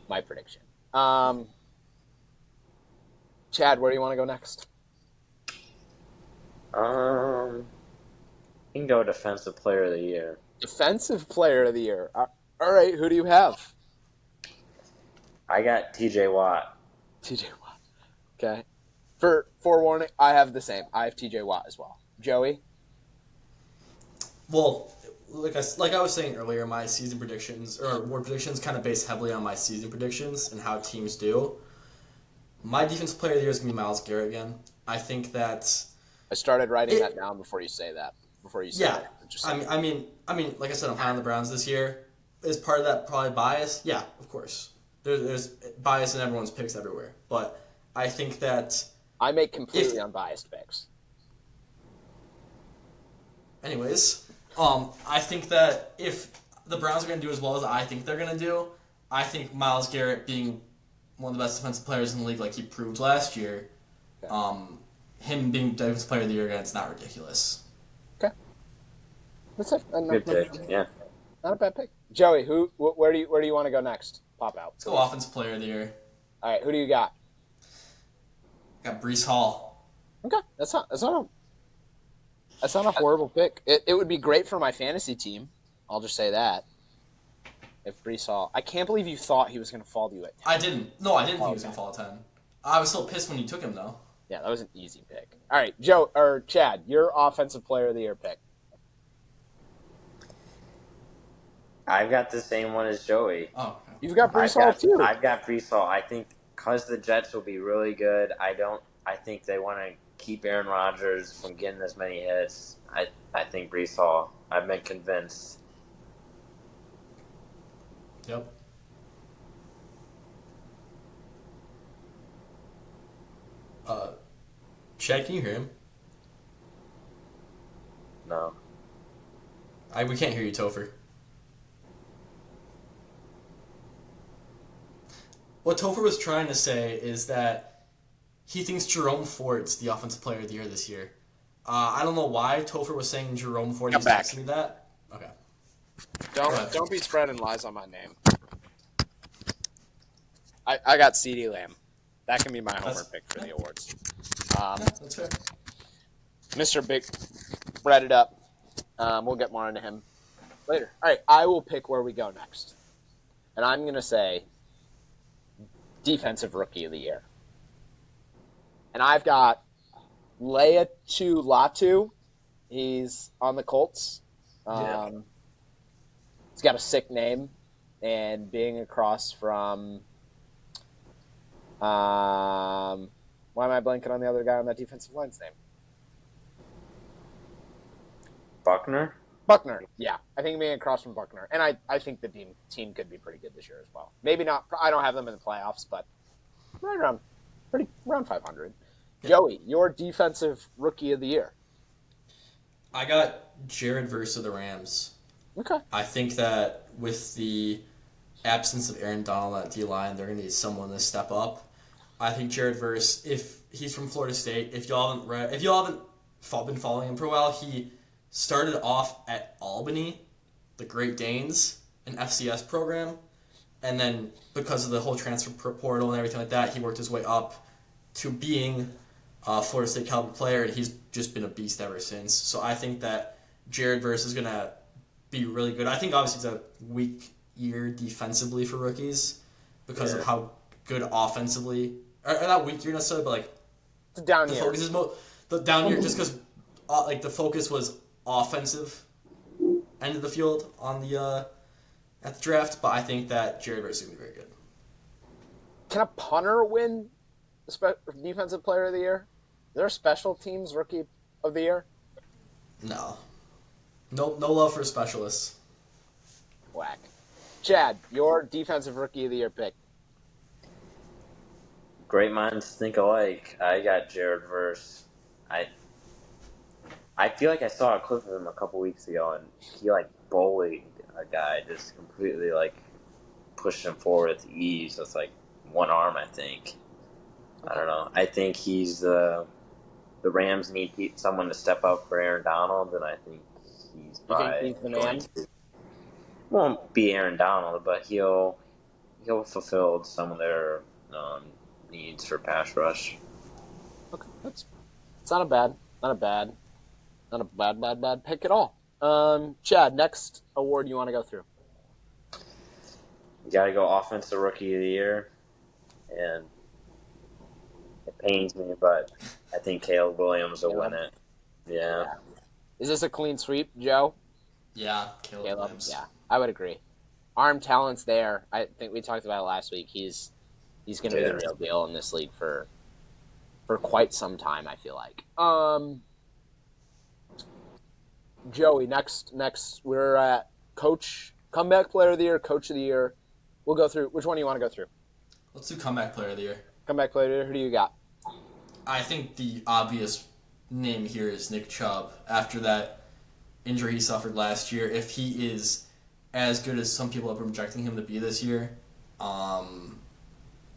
prediction. Chad, where do you want to go next? You can go Defensive Player of the Year. Defensive Player of the Year. All right, who do you have? I got T.J. Watt. TJ Watt. Okay. For forewarning, I have the same. I have TJ Watt as well. Joey? Well, like I was saying earlier, my season predictions or award predictions kind of based heavily on my season predictions and how teams do. My defensive player of the year is going to be Myles Garrett again. I think that I started writing that down before you say that. Yeah. Just I mean, like I said, I'm high on the Browns this year. Is part of that probably bias? Yeah, of course. There's bias in everyone's picks everywhere, but I think that I make completely unbiased picks. Anyways, I think that if the Browns are going to do as well as I think they're going to do, I think Myles Garrett being one of the best defensive players in the league, like he proved last year, him being defensive player of the year again, it's not ridiculous. Okay, that's it. Good pick. Yeah. Not a bad pick. Joey, where do you want to go next? Pop out. Let's go offensive player of the year. All right, who do you got? Got Breece Hall. Okay, that's not a horrible pick. It would be great for my fantasy team. I'll just say that. If Breece Hall, I can't believe you thought he was going to fall to you at 10. I didn't think he was going to fall at 10. I was still pissed when you took him though. Yeah, that was an easy pick. All right, Chad, your offensive player of the year pick. I've got the same one as Joey. Oh, You've got Brees Hall too. I've got Brees Hall. I think because the Jets will be really good. I think they want to keep Aaron Rodgers from getting as many hits. I think Brees Hall. I've been convinced. yep. Chad, can you hear him? No. We can't hear you, Topher. What Topher was trying to say is that he thinks Jerome Ford's the Offensive Player of the Year this year. I don't know why Topher was saying Jerome Ford. Come He's back. texting me that. Okay. Don't be spreading lies on my name. I got Ceedee Lamb. That can be my homer pick for the awards. That's fair. Mr. Big read it up. We'll get more into him later. All right, I will pick where we go next. And I'm going to say Defensive Rookie of the Year. And I've got Leatu Latu. He's on the Colts. He's got a sick name. And being across from... why am I blanking on the other guy on that defensive line's name? Buckner? Buckner, yeah. I think being across from Buckner. And I think the team could be pretty good this year as well. Maybe not. I don't have them in the playoffs, but right around 500. Yeah. Joey, your Defensive Rookie of the Year. I got Jared Verse of the Rams. Okay. I think that with the absence of Aaron Donald at D-line, they're going to need someone to step up. I think Jared Verse, if he's from Florida State, if y'all haven't been following him for a while, he started off at Albany, the Great Danes, an FCS program, and then because of the whole transfer portal and everything like that, he worked his way up to being a Florida State caliber player, and he's just been a beast ever since. So I think that Jared Verse is going to be really good. I think obviously it's a weak year defensively for rookies because of how good offensively, or not weak year necessarily, but like it's a down the year. focus is the down year just because like the focus was offensive end of the field on the at the draft. But I think that Jared Verse is going to be very good. Can a punter win Defensive Player of the Year? Is there a special teams Rookie of the Year? No love for specialists. Whack. Chad, your Defensive Rookie of the Year pick. Great minds think alike. I got Jared Verse. I feel like I saw a clip of him a couple weeks ago, and he bullied a guy, just completely pushed him forward with ease. That's one arm, I think. I don't know. I think the Rams need someone to step up for Aaron Donald, and I think he's the man? Won't be Aaron Donald, but he'll fulfill some of their needs for pass rush. Okay, it's not a bad pick at all. Chad, next award you want to go through? You got to go Offensive Rookie of the Year, and it pains me, but I think Caleb Williams will win it. Yeah. Is this a clean sweep, Joe? Yeah, Caleb Williams. Yeah, I would agree. Arm talent's there. I think we talked about it last week. He's going to be the real deal in this league for quite some time, I feel like. Joey, next we're at Comeback Player of the Year, Coach of the Year. We'll go through. Which one do you want to go through? Let's do Comeback Player of the Year. Comeback Player of the Year. Who do you got? I think the obvious name here is Nick Chubb. After that injury he suffered last year, if he is as good as some people have been projecting him to be this year,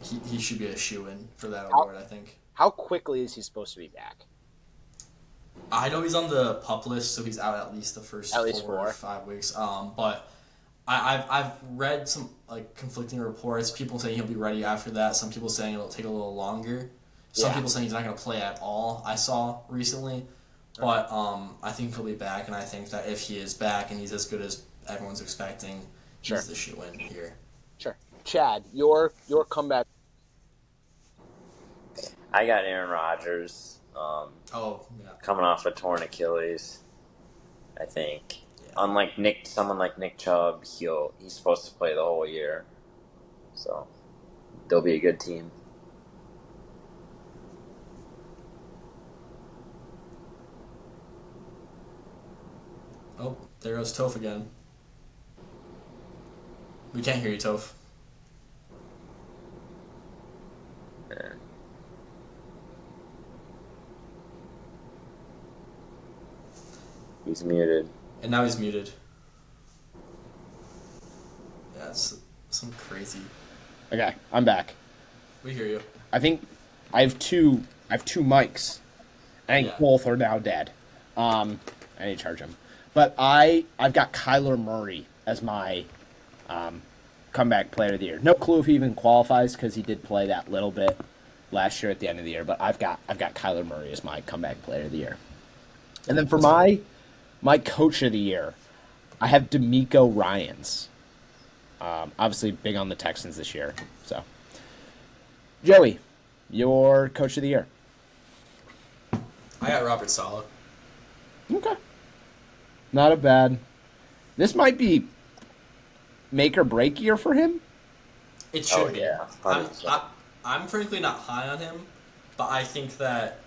he should be a shoo-in for that award, I think. How quickly is he supposed to be back? I know he's on the PUP list, so he's out at least the first 4 or 5 weeks. But I've read some conflicting reports. People saying he'll be ready after that. Some people saying it'll take a little longer. Some people saying he's not going to play at all. I saw recently, but I think he'll be back, and I think that if he is back and he's as good as everyone's expecting, he's the shoe-in here. Sure, Chad, your comeback. I got Aaron Rodgers. Coming off a torn Achilles, I think. Yeah. unlike someone like Nick Chubb, he's supposed to play the whole year. So they'll be a good team. Oh, there goes Toph again. We can't hear you, Toph. Yeah. He's muted. And now he's muted. Yeah, it's some crazy. Okay, I'm back. We hear you. I think I have two mics. I think Yeah. both are now dead. I need to charge them. But I've got Kyler Murray as my comeback player of the year. No clue if he even qualifies because he did play that little bit last year at the end of the year. But I've got Kyler Murray as my comeback player of the year. And then for my coach of the year, I have D'Amico Ryans. Obviously big on the Texans this year. So, Joey, your coach of the year. I got Robert Saleh. Okay. Not a bad. This might be make or break year for him. It should Oh, be. yeah, 100%. I'm frankly not high on him, but I think that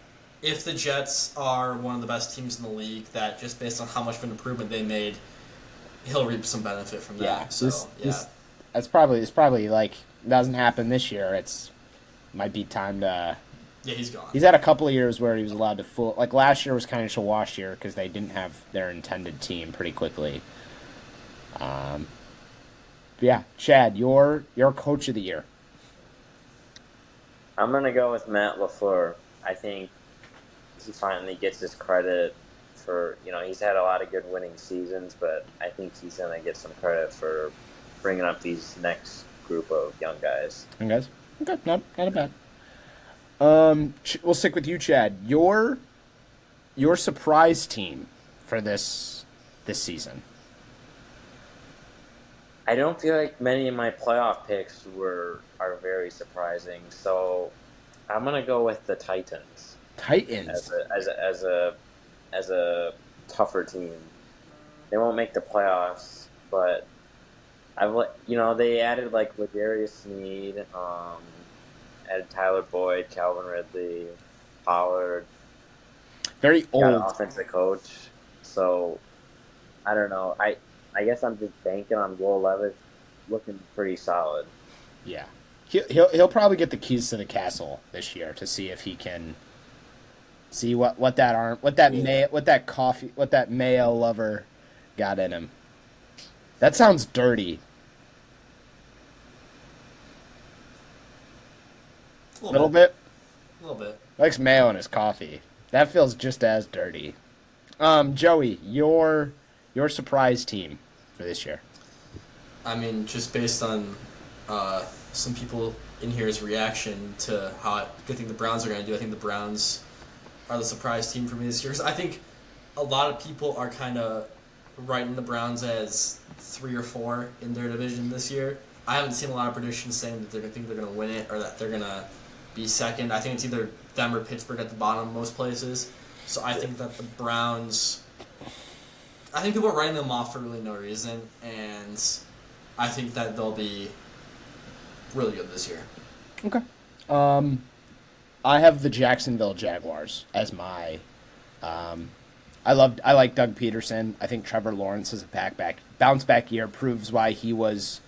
if the Jets are one of the best teams in the league, that just based on how much of an improvement they made, he'll reap some benefit from that. Yeah. So It's probably like doesn't happen this year. It's might be time to. yeah, he's gone. He's had a couple of years where he was allowed to full. Like last year was kind of a wash year because they didn't have their intended team pretty quickly. But yeah, Chad, your coach of the year. I'm gonna go with Matt LaFleur. I think he finally gets his credit for, he's had a lot of good winning seasons, but I think he's gonna get some credit for bringing up these next group of young guys. And guys, okay, not a bad. We'll stick with you, Chad. Your surprise team for this season. I don't feel like many of my playoff picks are very surprising, so I'm gonna go with the Titans Titans. as a tougher team. They won't make the playoffs, but they added like Ladarius Sneed, added Tyler Boyd, Calvin Ridley, Pollard. Very Got an old. offensive coach, so I don't know. I guess I'm just banking on Will Levis looking pretty solid. Yeah, he'll probably get the keys to the castle this year to see if he can see what that Mayo lover got in him. That sounds dirty. A Little bit. A little bit. Likes mayo in his coffee. That feels just as dirty. Joey, your surprise team for this year. I mean, just based on some people in here's reaction to how good thing the Browns are going to do, I think the Browns are the surprise team for me this year. 'Cause I think a lot of people are kind of writing the Browns as 3 or 4 in their division this year. I haven't seen a lot of predictions saying that they're going to win it or that they're going to be second. I think it's either them or Pittsburgh at the bottom most places. So I think that the Browns... I think people are writing them off for really no reason, and I think that they'll be really good this year. Okay. I have the Jacksonville Jaguars as my. I like Doug Peterson. I think Trevor Lawrence is a bounce back year proves why he was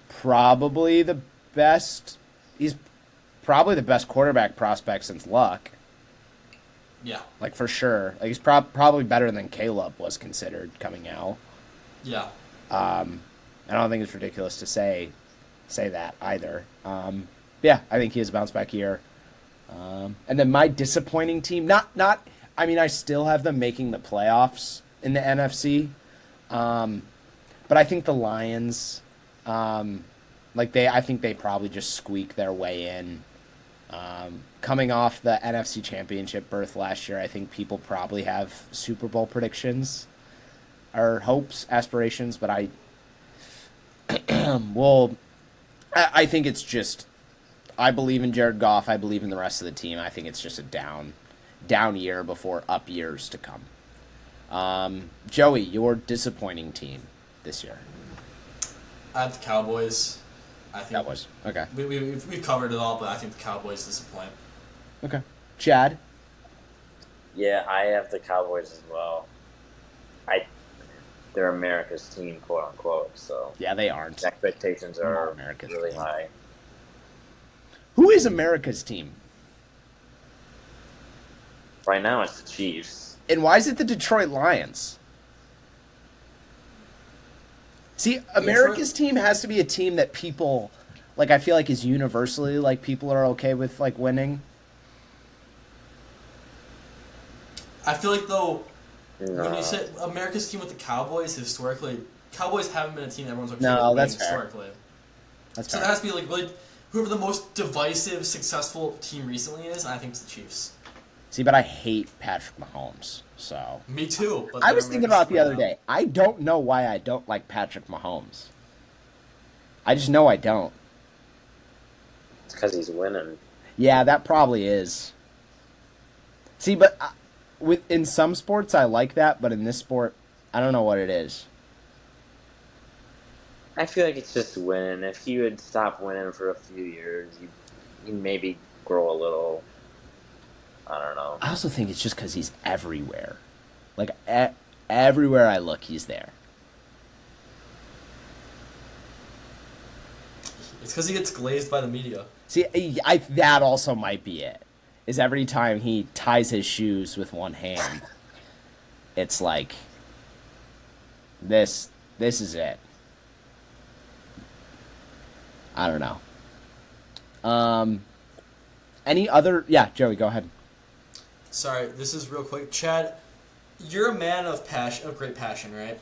probably the best. He's probably the best quarterback prospect since Luck. Yeah. Like for sure. Like he's probably better than Caleb was considered coming out. Yeah. I don't think it's ridiculous to say that either. Yeah, I think he has a bounce back year. And then my disappointing team, I mean, I still have them making the playoffs in the NFC. But I think the Lions, I think they probably just squeak their way in. Coming off the NFC Championship berth last year, I think people probably have Super Bowl predictions or hopes, aspirations, but I think it's just, I believe in Jared Goff. I believe in the rest of the team. I think it's just a down year before up years to come. Joey, your disappointing team this year. I have the Cowboys. I think Cowboys. Okay. we've covered it all, but I think the Cowboys disappoint. Okay. Chad. Yeah, I have the Cowboys as well. They're America's team, quote unquote. So Yeah, they aren't. the expectations are America's really team. high. Who is America's team? Right now, it's the Chiefs. And why is it the Detroit Lions? See, America's team has to be a team that people, like, I feel like is universally, like, people are okay with, like, winning. I feel like, though, No. when you say America's team with the Cowboys, historically, Cowboys haven't been a team that everyone's okay No, with that's winning fair. historically. That's So fair. it has to be, like, really, whoever the most divisive, successful team recently is, and I think it's the Chiefs. See, but I hate Patrick Mahomes, so. Me too. But I they're was thinking America's about the team other now. day. I don't know why I don't like Patrick Mahomes. I just know I don't. It's because he's winning. Yeah, that probably is. See, but in some sports I like that, but in this sport, I don't know what it is. I feel like it's just winning. If he would stop winning for a few years, he'd maybe grow a little. I don't know. I also think it's just because he's everywhere. Like, everywhere I look, he's there. It's because he gets glazed by the media. See, that also might be it. Is every time he ties his shoes with one hand, it's like, this is it. I don't know. Any other? Yeah, Joey, go ahead. Sorry, this is real quick. Chad, you're a man of passion, of great passion, right?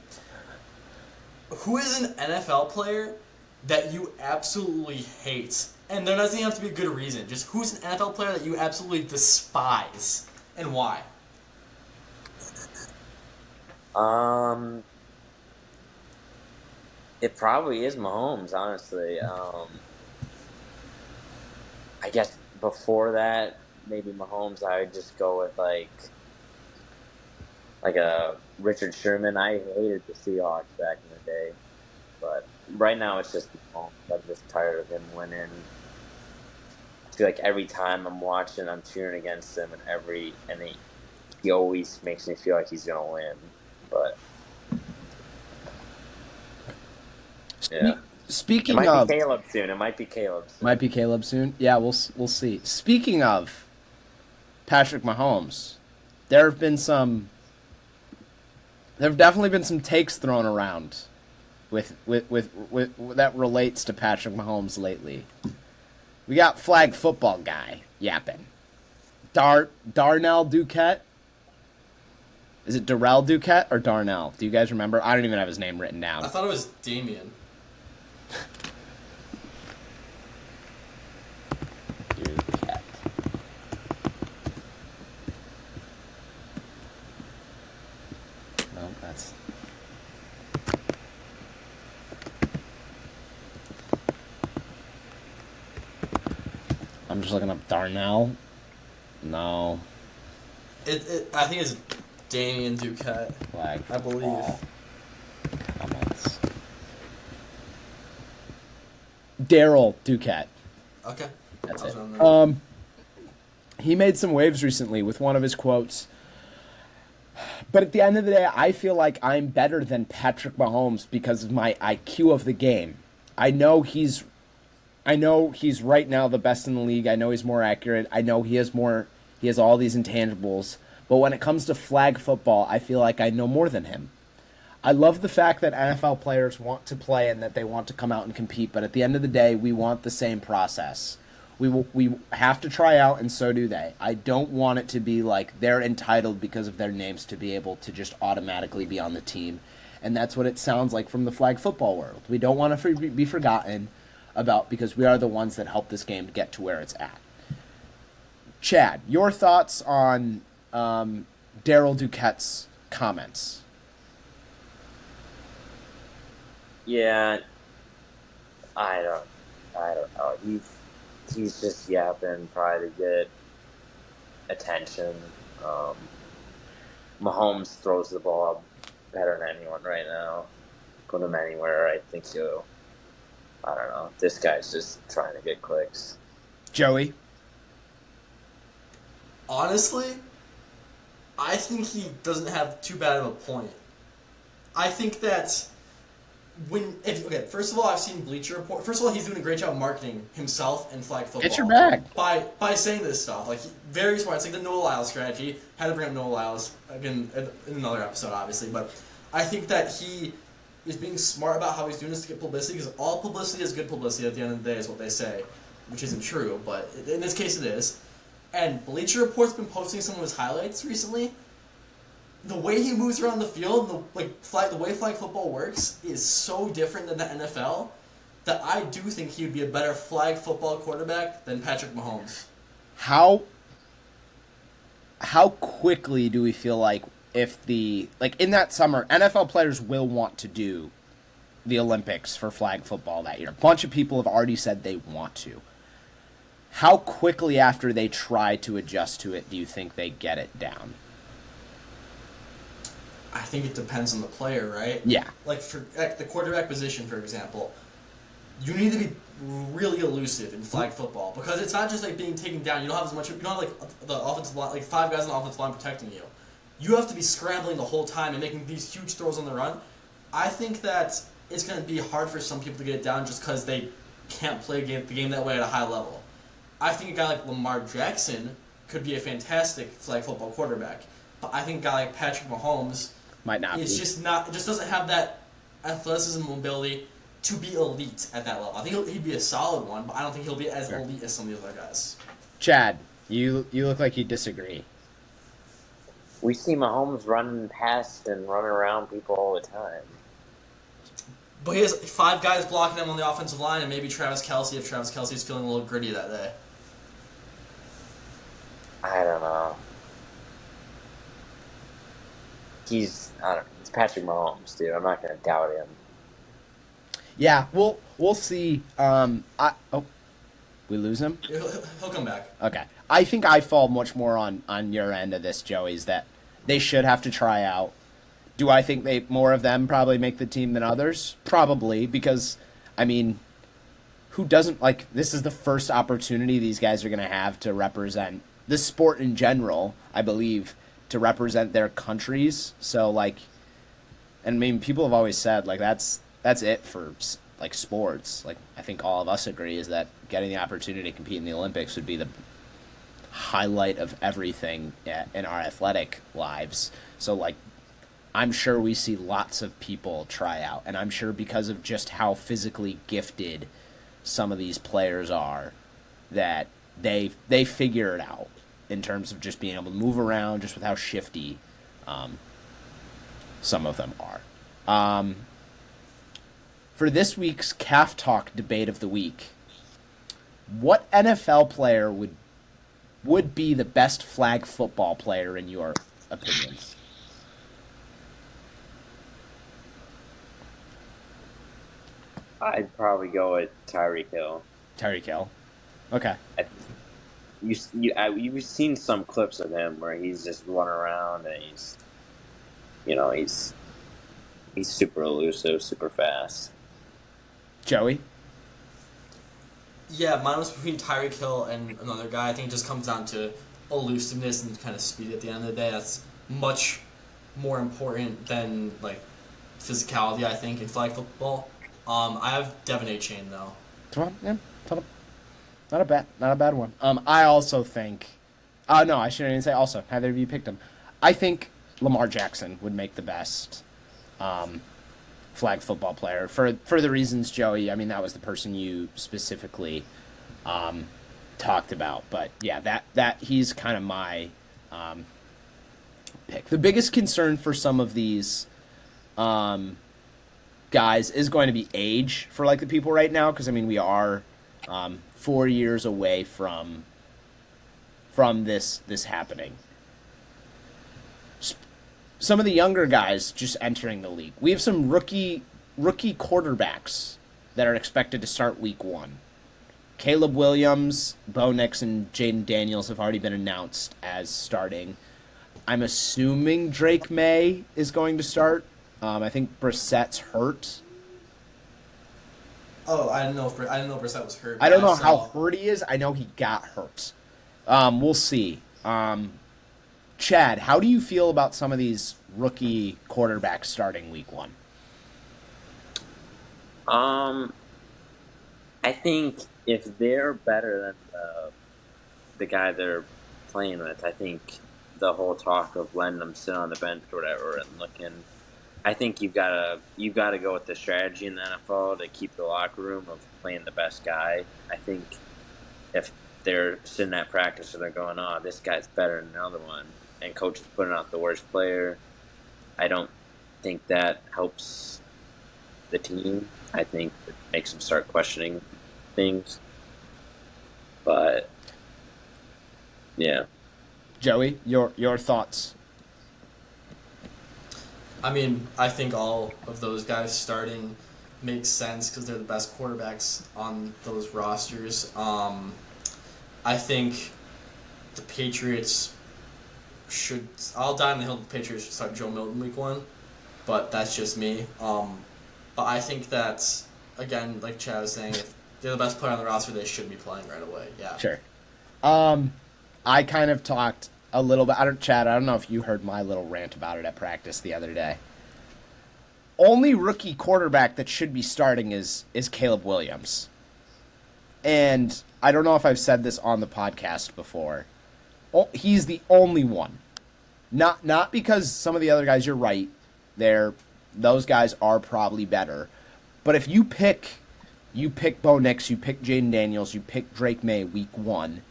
Who is an NFL player that you absolutely hate? And there doesn't even have to be a good reason. Just who's an NFL player that you absolutely despise and why? It probably is Mahomes, honestly. I guess before that, maybe Mahomes, I would just go with like a Richard Sherman. I hated the Seahawks back in the day, but right now it's just Mahomes. I'm just tired of him winning. I feel like every time I'm watching, I'm cheering against him, and he always makes me feel like he's gonna win. But yeah. Speaking It might of, be Caleb soon. It might be Caleb soon. might be Caleb soon. Yeah, we'll see. Speaking of Patrick Mahomes, there have definitely been some takes thrown around with that relates to Patrick Mahomes lately. We got flag football guy yapping. Darnell Douchette. Is it Darrell Douchette or Darnell? Do you guys remember? I don't even have his name written down. I thought it was Damien. Douchette. No, that's. I'm just looking up Darnell. No. I think it's Damien Duquette. Flag. I believe. football Comments. Darrell Douchette. Okay. That's I was it. wrong there. He made some waves recently with one of his quotes. But at the end of the day, I feel like I'm better than Patrick Mahomes because of my IQ of the game. I know he's right now the best in the league. I know he's more accurate. I know he has all these intangibles. But when it comes to flag football, I feel like I know more than him. I love the fact that NFL players want to play and that they want to come out and compete, but at the end of the day, we want the same process. We have to try out, and so do they. I don't want it to be like they're entitled because of their names to be able to just automatically be on the team, and that's what it sounds like from the flag football world. We don't want to be forgotten about because we are the ones that help this game get to where it's at. Chad, your thoughts on Darrell Doucette's comments? Yeah, I don't know. He's just yapping, probably to get attention. Mahomes throws the ball better than anyone right now. Put him anywhere, I think he'll. I don't know. This guy's just trying to get clicks. Joey? Honestly, I think he doesn't have too bad of a point. I think that first of all, I've seen Bleacher Report. First of all, he's doing a great job marketing himself and flag football. Get your bag. By saying this stuff. Like, very smart. It's like the Noah Lyles strategy. Had to bring up Noah Lyles again in another episode, obviously. But I think that he is being smart about how he's doing this to get publicity, because all publicity is good publicity at the end of the day, is what they say. Which isn't true, but in this case it is. And Bleacher Report's been posting some of his highlights recently. The way he moves around the field, the way flag football works, is so different than the NFL that I do think he would be a better flag football quarterback than Patrick Mahomes. How quickly do we feel like in that summer, NFL players will want to do the Olympics for flag football that year? A bunch of people have already said they want to. How quickly after they try to adjust to it do you think they get it down? I think it depends on the player, right? Yeah. Like for the quarterback position, for example, you need to be really elusive in flag football, because it's not just like being taken down. You don't have as much. You don't have like the offensive line, like 5 guys on the offensive line protecting you. You have to be scrambling the whole time and making these huge throws on the run. I think that it's going to be hard for some people to get it down just because they can't play the game that way at a high level. I think a guy like Lamar Jackson could be a fantastic flag football quarterback, but I think a guy like Patrick Mahomes Might not is be. just doesn't have that athleticism and mobility to be elite at that level. I think he'd be a solid one, but I don't think he'll be as elite as some of the other guys. Chad, you look like you disagree. We see Mahomes running past and running around people all the time. But he has 5 guys blocking him on the offensive line, and maybe Travis Kelce if Travis Kelce's feeling a little gritty that day. I don't know. It's Patrick Mahomes, dude. I'm not gonna doubt him. Yeah, we'll see. We lose him? He'll come back. Okay. I think I fall much more on your end of this, Joey, is that they should have to try out. Do I think more of them probably make the team than others? Probably, because, I mean, who doesn't, this is the first opportunity these guys are going to have to represent the sport in general, I believe, to represent their countries. So, and I mean, people have always said, that's it for, sports. I think all of us agree is that getting the opportunity to compete in the Olympics would be the highlight of everything in our athletic lives. So, I'm sure we see lots of people try out, and I'm sure because of just how physically gifted some of these players are, that they figure it out in terms of just being able to move around, just with how shifty some of them are. For this week's Calf Talk debate of the week, what NFL player would be the best flag football player in your opinions? I'd probably go with Tyreek Hill. Tyreek Hill. Okay. You've seen some clips of him where he's just running around and he's super elusive, super fast. Joey? Yeah, mine was between Tyreek Hill and another guy. I think it just comes down to elusiveness and kind of speed at the end of the day. That's much more important than physicality, I think, in flag football. I have Devin A. Chain though. Not a bad one. I also think. No, I shouldn't even say also. Neither of you picked him. I think Lamar Jackson would make the best flag football player for the reasons, Joey. I mean, that was the person you specifically talked about. But yeah, that he's kind of my pick. The biggest concern for some of these guys is going to be age for the people right now, because I mean we are 4 years away from this happening. Some of the younger guys just entering the league. We have some rookie quarterbacks that are expected to start week 1. Caleb Williams, Bo Nix, and Jaden Daniels have already been announced as starting. I'm assuming Drake May is going to start. I think Brissett's hurt. Oh, I didn't know if Brissett was hurt. I don't know how hurt he is. I know he got hurt. We'll see. Chad, how do you feel about some of these rookie quarterbacks starting week 1? I think if they're better than the guy they're playing with, I think the whole talk of letting them sit on the bench or whatever and looking, I think you've got to go with the strategy in the NFL to keep the locker room of playing the best guy. I think if they're sitting at practice and they're going, oh, this guy's better than another one, and coach is putting out the worst player, I don't think that helps the team. I think it makes them start questioning things. But yeah. Joey, your thoughts? I mean, I think all of those guys starting makes sense because they're the best quarterbacks on those rosters. I think the Patriots should. I'll die on the hill. The Patriots should start Joe Milton week 1, but that's just me. But I think that, again, like Chad was saying, if they're the best player on the roster, they should be playing right away. Yeah. Sure. I kind of talked a little bit. Chad, I don't know if you heard my little rant about it at practice the other day. Only rookie quarterback that should be starting is Caleb Williams. And I don't know if I've said this on the podcast before. He's the only one. Not because some of the other guys, you're right, those guys are probably better. But if you pick Bo Nix, you pick Jaden Daniels, you pick Drake May week 1,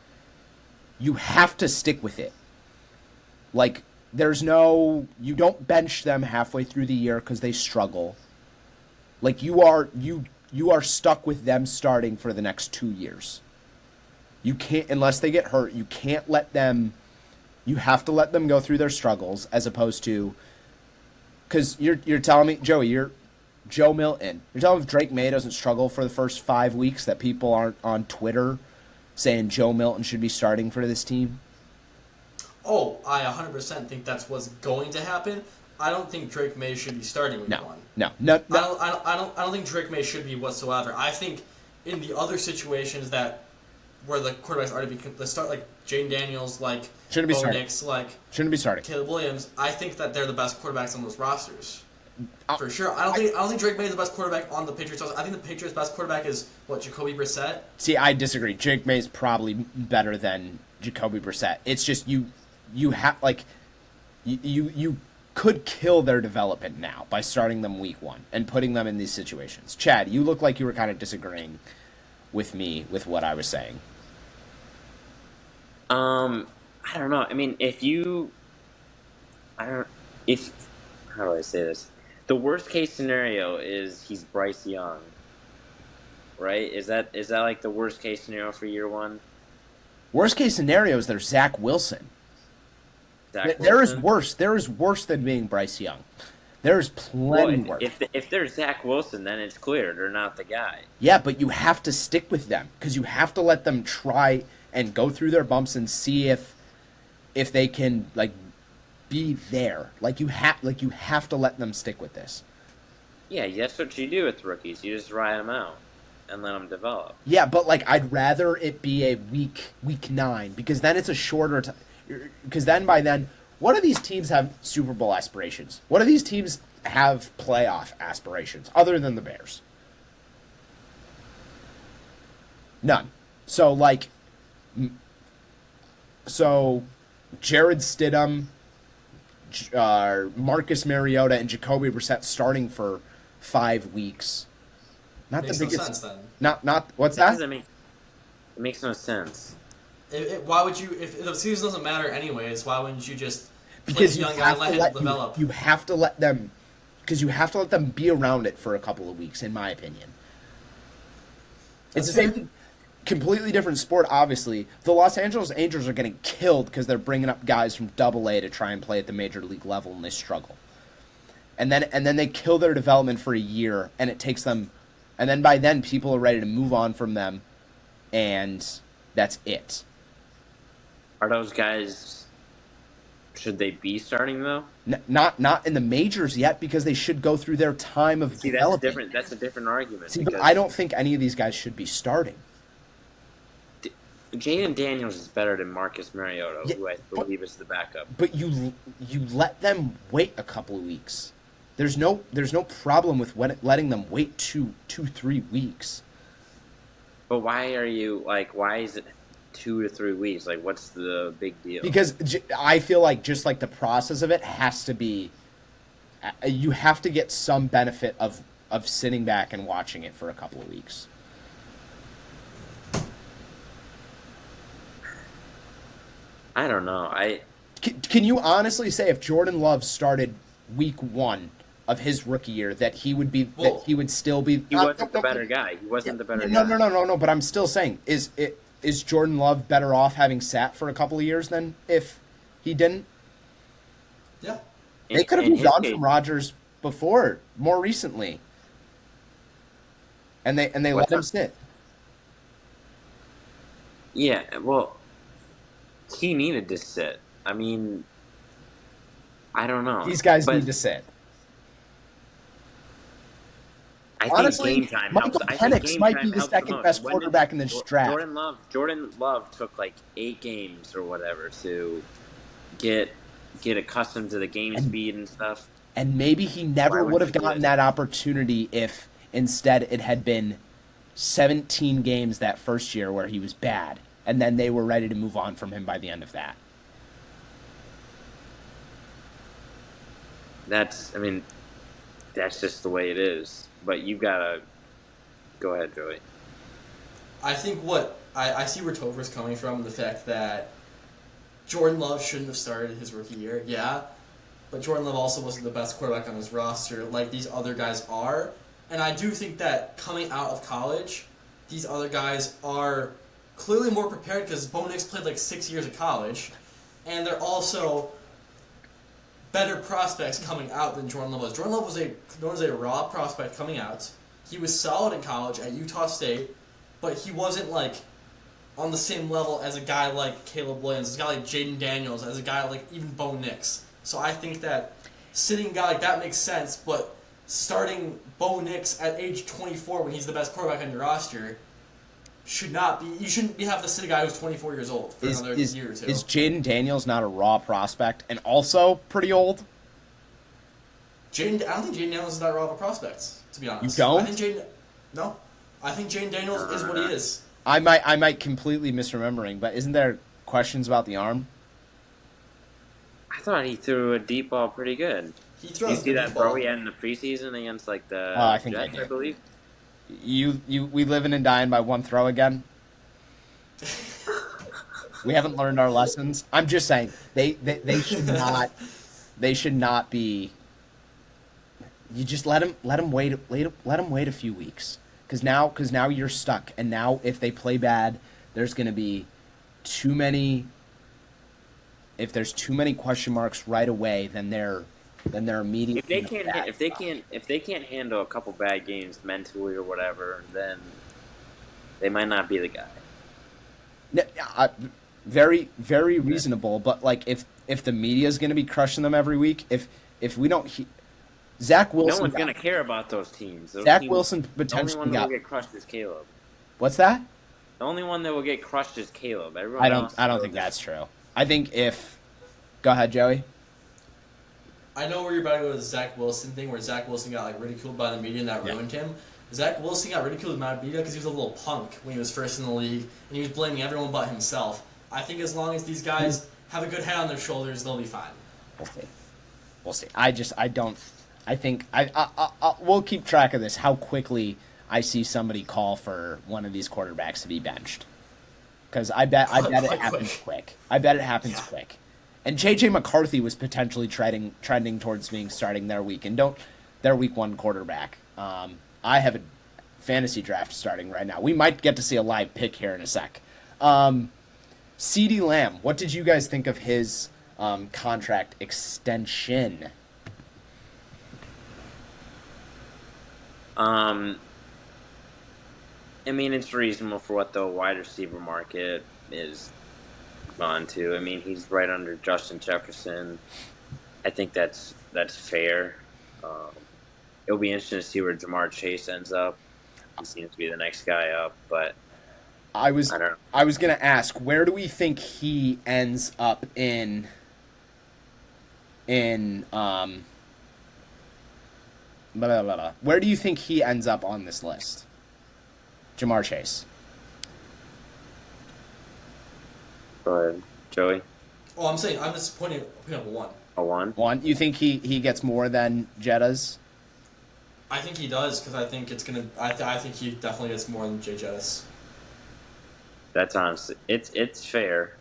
you have to stick with it. Like, you don't bench them halfway through the year because they struggle. Like, you are stuck with them starting for the next 2 years. You can't, unless they get hurt, you can't let them, you have to let them go through their struggles, as opposed to, because you're telling me, Joey, you're Joe Milton. You're telling me if Drake May doesn't struggle for the first 5 weeks that people aren't on Twitter saying Joe Milton should be starting for this team? Oh, I 100% think that's what's going to happen. I don't think Drake May should be starting week 1. No. I don't think Drake May should be whatsoever. I think in the other situations where the quarterbacks already start, like Jaden Daniels, like shouldn't be Bo starting. Nix, like Shouldn't be starting. Caleb Williams, I think that they're the best quarterbacks on those rosters. For sure. I don't think Drake May is the best quarterback on the Patriots roster. I think the Patriots' best quarterback is Jacoby Brissett. See, I disagree. Drake May is probably better than Jacoby Brissett. It's just you have, like, you could kill their development now by starting them week 1 and putting them in these situations. Chad, you look like you were kind of disagreeing with me with what I was saying. I don't know. I mean, how do I say this? The worst case scenario is he's Bryce Young, right? Is that like the worst case scenario for year 1? Worst case scenario is there's Zach Wilson. There is worse. There is worse than being Bryce Young. There's plenty worse. If there's Zach Wilson, then it's clear they're not the guy. Yeah, but you have to stick with them because you have to let them try and go through their bumps and see if they can, like, be there. Like, you have to let them stick with this. Yeah, that's what you do with rookies. You just ride them out and let them develop. Yeah, but, like, I'd rather it be a week 9 because then it's a shorter time. Because then by then, what do these teams have Super Bowl aspirations? What do these teams have playoff aspirations other than the Bears? None. So, like, Jared Stidham, Marcus Mariota, and Jacoby Brissett starting for 5 weeks. Not Makes the biggest. No sense, then. Not what's that? It makes no sense. Why would you, if the season doesn't matter anyways, why wouldn't you just play Because the young guy and let him develop? You have to let them, because you have to let them be around it for a couple of weeks, in my opinion. It's the same thing. Completely different sport, obviously. The Los Angeles Angels are getting killed because they're bringing up guys from Double-A to try and play at the major league level, and they struggle. And then they kill their development for a year, and it takes them, and then by then people are ready to move on from them, and that's it. Are those guys Should they be starting though? Not in the majors yet because they should go through their time of See, developing. That's a different argument. See, but because I don't think any of these guys should be starting. Jaden Daniels is better than Marcus Mariota, Yeah, who I believe is the backup. But you let them wait a couple of weeks. There's no problem with letting them wait 3 weeks. But why is it 2 to 3 weeks? Like, what's the big deal? Because I feel like just like the process of it has to be, you have to get some benefit of sitting back and watching it for a couple of weeks. I don't know. Can you honestly say if Jordan Love started week 1 of his rookie year that he would be that he would still be? He wasn't the better guy. He wasn't the better guy. No. But I'm still saying, is Jordan Love better off having sat for a couple of years than if he didn't? Yeah. They could have moved on from Rodgers before, more recently, and they let him sit. Yeah, well, he needed to sit. I mean, I don't know. These guys need to sit. I Honestly, think game time Michael helps. Penix might be the second best quarterback in this draft. Jordan Love took like 8 games or whatever to get accustomed to the game speed and stuff. And maybe he never would have gotten that opportunity if instead it had been 17 games that first year where he was bad, and then they were ready to move on from him by the end of that. That's just the way it is. But you gotta go ahead, Joey. I think I see where Topher's coming from, the fact that Jordan Love shouldn't have started his rookie year, yeah, but Jordan Love also wasn't the best quarterback on his roster like these other guys are. And I do think that coming out of college, these other guys are clearly more prepared because Bo Nix played like 6 years of college, and they're also better prospects coming out than Jordan Love was. Jordan Love was known as a raw prospect coming out. He was solid in college at Utah State, but he wasn't like on the same level as a guy like Caleb Williams, as a guy like Jaden Daniels, as a guy like even Bo Nix. So I think that sitting a guy like that makes sense, but starting Bo Nix at age 24 when he's the best quarterback on your roster should not be. You shouldn't have to sit a guy who's 24 years old for another year or two. Is Jaden Daniels not a raw prospect and also pretty old? I don't think Jaden Daniels is that raw of a prospect, to be honest. You don't? I think Jaden Daniels is what he is. I might completely misremembering, but isn't there questions about the arm? I thought he threw a deep ball pretty good. He throws. You see that throw he had in the preseason against like the Jets, I believe. We living and dying by one throw again. We haven't learned our lessons. I'm just saying they should not be. You just let them wait a few weeks because now you're stuck, and now if they play bad, there's going to be too many. If there's too many question marks right away, then they're immediately. If they can't handle a couple bad games mentally or whatever, then they might not be the guy. Very, very reasonable. But like, if the media is going to be crushing them every week, if we don't, Zach Wilson. No one's going to care about those teams. Zach Wilson potentially the only one that will get crushed is Caleb. What's that? The only one that will get crushed is Caleb. I don't think that's true. I think if. Go ahead, Joey. I know where you're about to go to the Zach Wilson thing, where Zach Wilson got like ridiculed by the media and that ruined him. Zach Wilson got ridiculed by the media because he was a little punk when he was first in the league, and he was blaming everyone but himself. I think as long as these guys have a good head on their shoulders, they'll be fine. We'll see. I think we'll keep track of this. How quickly I see somebody call for one of these quarterbacks to be benched, because I bet it happens quick. I bet it happens quick. And J.J. McCarthy was potentially trending towards being starting their week one quarterback. I have a fantasy draft starting right now. We might get to see a live pick here in a sec. Ceedee Lamb, what did you guys think of his contract extension? I mean, it's reasonable for what the wide receiver market is on to. I mean, he's right under Justin Jefferson. I think that's fair. Um, it'll be interesting to see where Jamar Chase ends up. He seems to be the next guy up, but I was I don't know. I was gonna ask, where do we think he ends up in blah, blah, blah. Where do you think he ends up on this list? Jamar Chase. Go ahead, Joey. Oh, I'm just putting up one. A one. One. You think he gets more than Jetta's? I think he does because I think it's gonna. I think he definitely gets more than Jay Jettis. That's honestly, it's fair.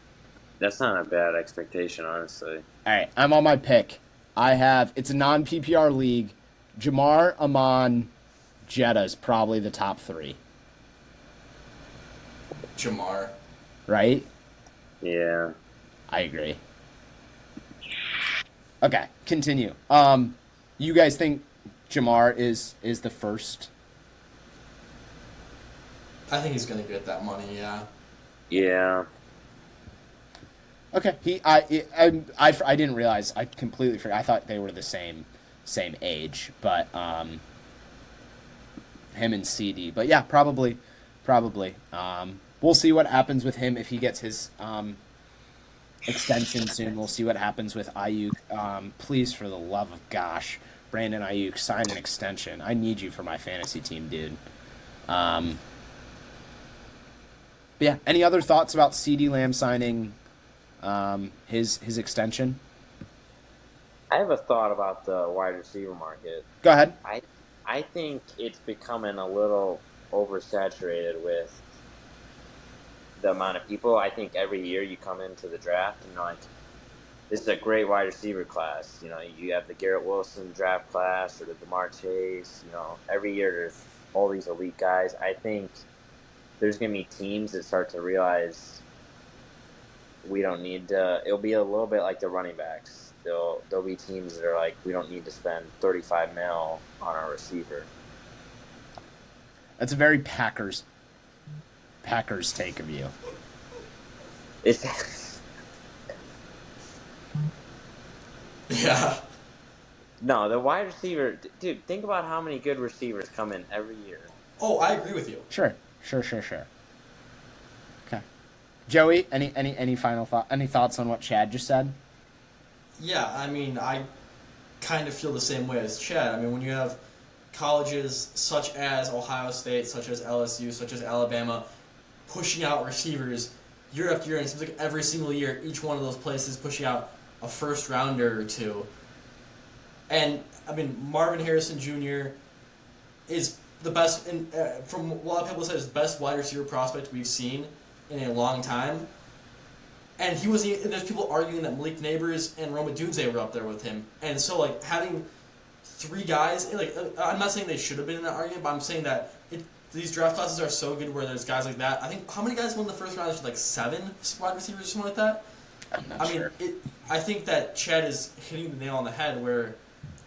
That's not a bad expectation, honestly. All right, I'm on my pick. It's a non PPR league. Jamar, Amon, Jetta's probably the top three, Jamar. right? Yeah. I agree. Okay, continue. You guys think Jamar is the first? I think he's gonna get that money. Yeah. Yeah. Okay. I didn't realize. I completely forgot. I thought they were the same age, but him and Ceedee. But yeah, probably. We'll see what happens with him if he gets his extension soon. We'll see what happens with Ayuk. Please, for the love of gosh, Brandon Ayuk, sign an extension. I need you for my fantasy team, dude. But yeah, any other thoughts about Ceedee Lamb signing his extension? I have a thought about the wide receiver market. Go ahead. I think it's becoming a little oversaturated with the amount of people. I think every year you come into the draft and you're like, this is a great wide receiver class. You know, you have the Garrett Wilson draft class or the DeMar Chase. You know, every year there's all these elite guys. I think there's going to be teams that start to realize we don't need to. It'll be a little bit like the running backs. There'll be teams that are like, we don't need to spend $35 million on our receiver. That's a very Packers take of you. It's Yeah. no, the wide receiver, dude. Think about how many good receivers come in every year. Oh, I agree with you. Sure. Okay. Joey, any final thought? Any thoughts on what Chad just said? Yeah, I mean, I kind of feel the same way as Chad. I mean, when you have colleges such as Ohio State, such as LSU, such as Alabama, pushing out receivers year after year, and it seems like every single year, each one of those places pushing out a first rounder or two. And, I mean, Marvin Harrison Jr. is the best, from what a lot of people say, is the best wide receiver prospect we've seen in a long time. And there's people arguing that Malik Neighbors and Roma Dunze were up there with him. And so, like, having three guys, like, I'm not saying they should have been in that argument, but I'm saying that these draft classes are so good where there's guys like that. I think, how many guys won the first round? There's like 7 wide receivers or something like that? I'm not sure. I think that Chad is hitting the nail on the head where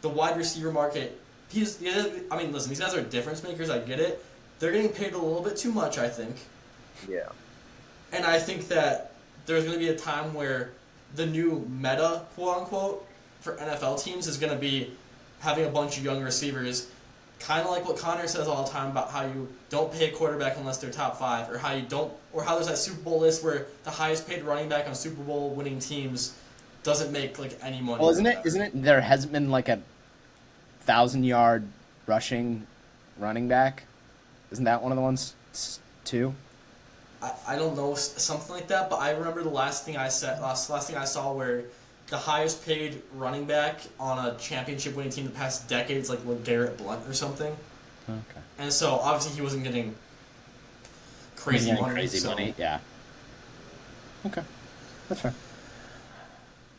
the wide receiver market, listen, these guys are difference makers, I get it. They're getting paid a little bit too much, I think. Yeah. And I think that there's going to be a time where the new meta, quote-unquote, for NFL teams is going to be having a bunch of young receivers, kind of like what Connor says all the time about how you don't pay a quarterback unless they're top 5, or how there's that Super Bowl list where the highest paid running back on Super Bowl winning teams doesn't make like any money. Well, isn't it there hasn't been like a 1,000-yard rushing running back? Isn't that one of the ones too? I don't know, something like that, but I remember the last thing I saw where the highest paid running back on a championship winning team the past decades, like Garrett Blount or something. Okay. And so obviously he wasn't getting crazy money. Yeah. Okay, that's fair.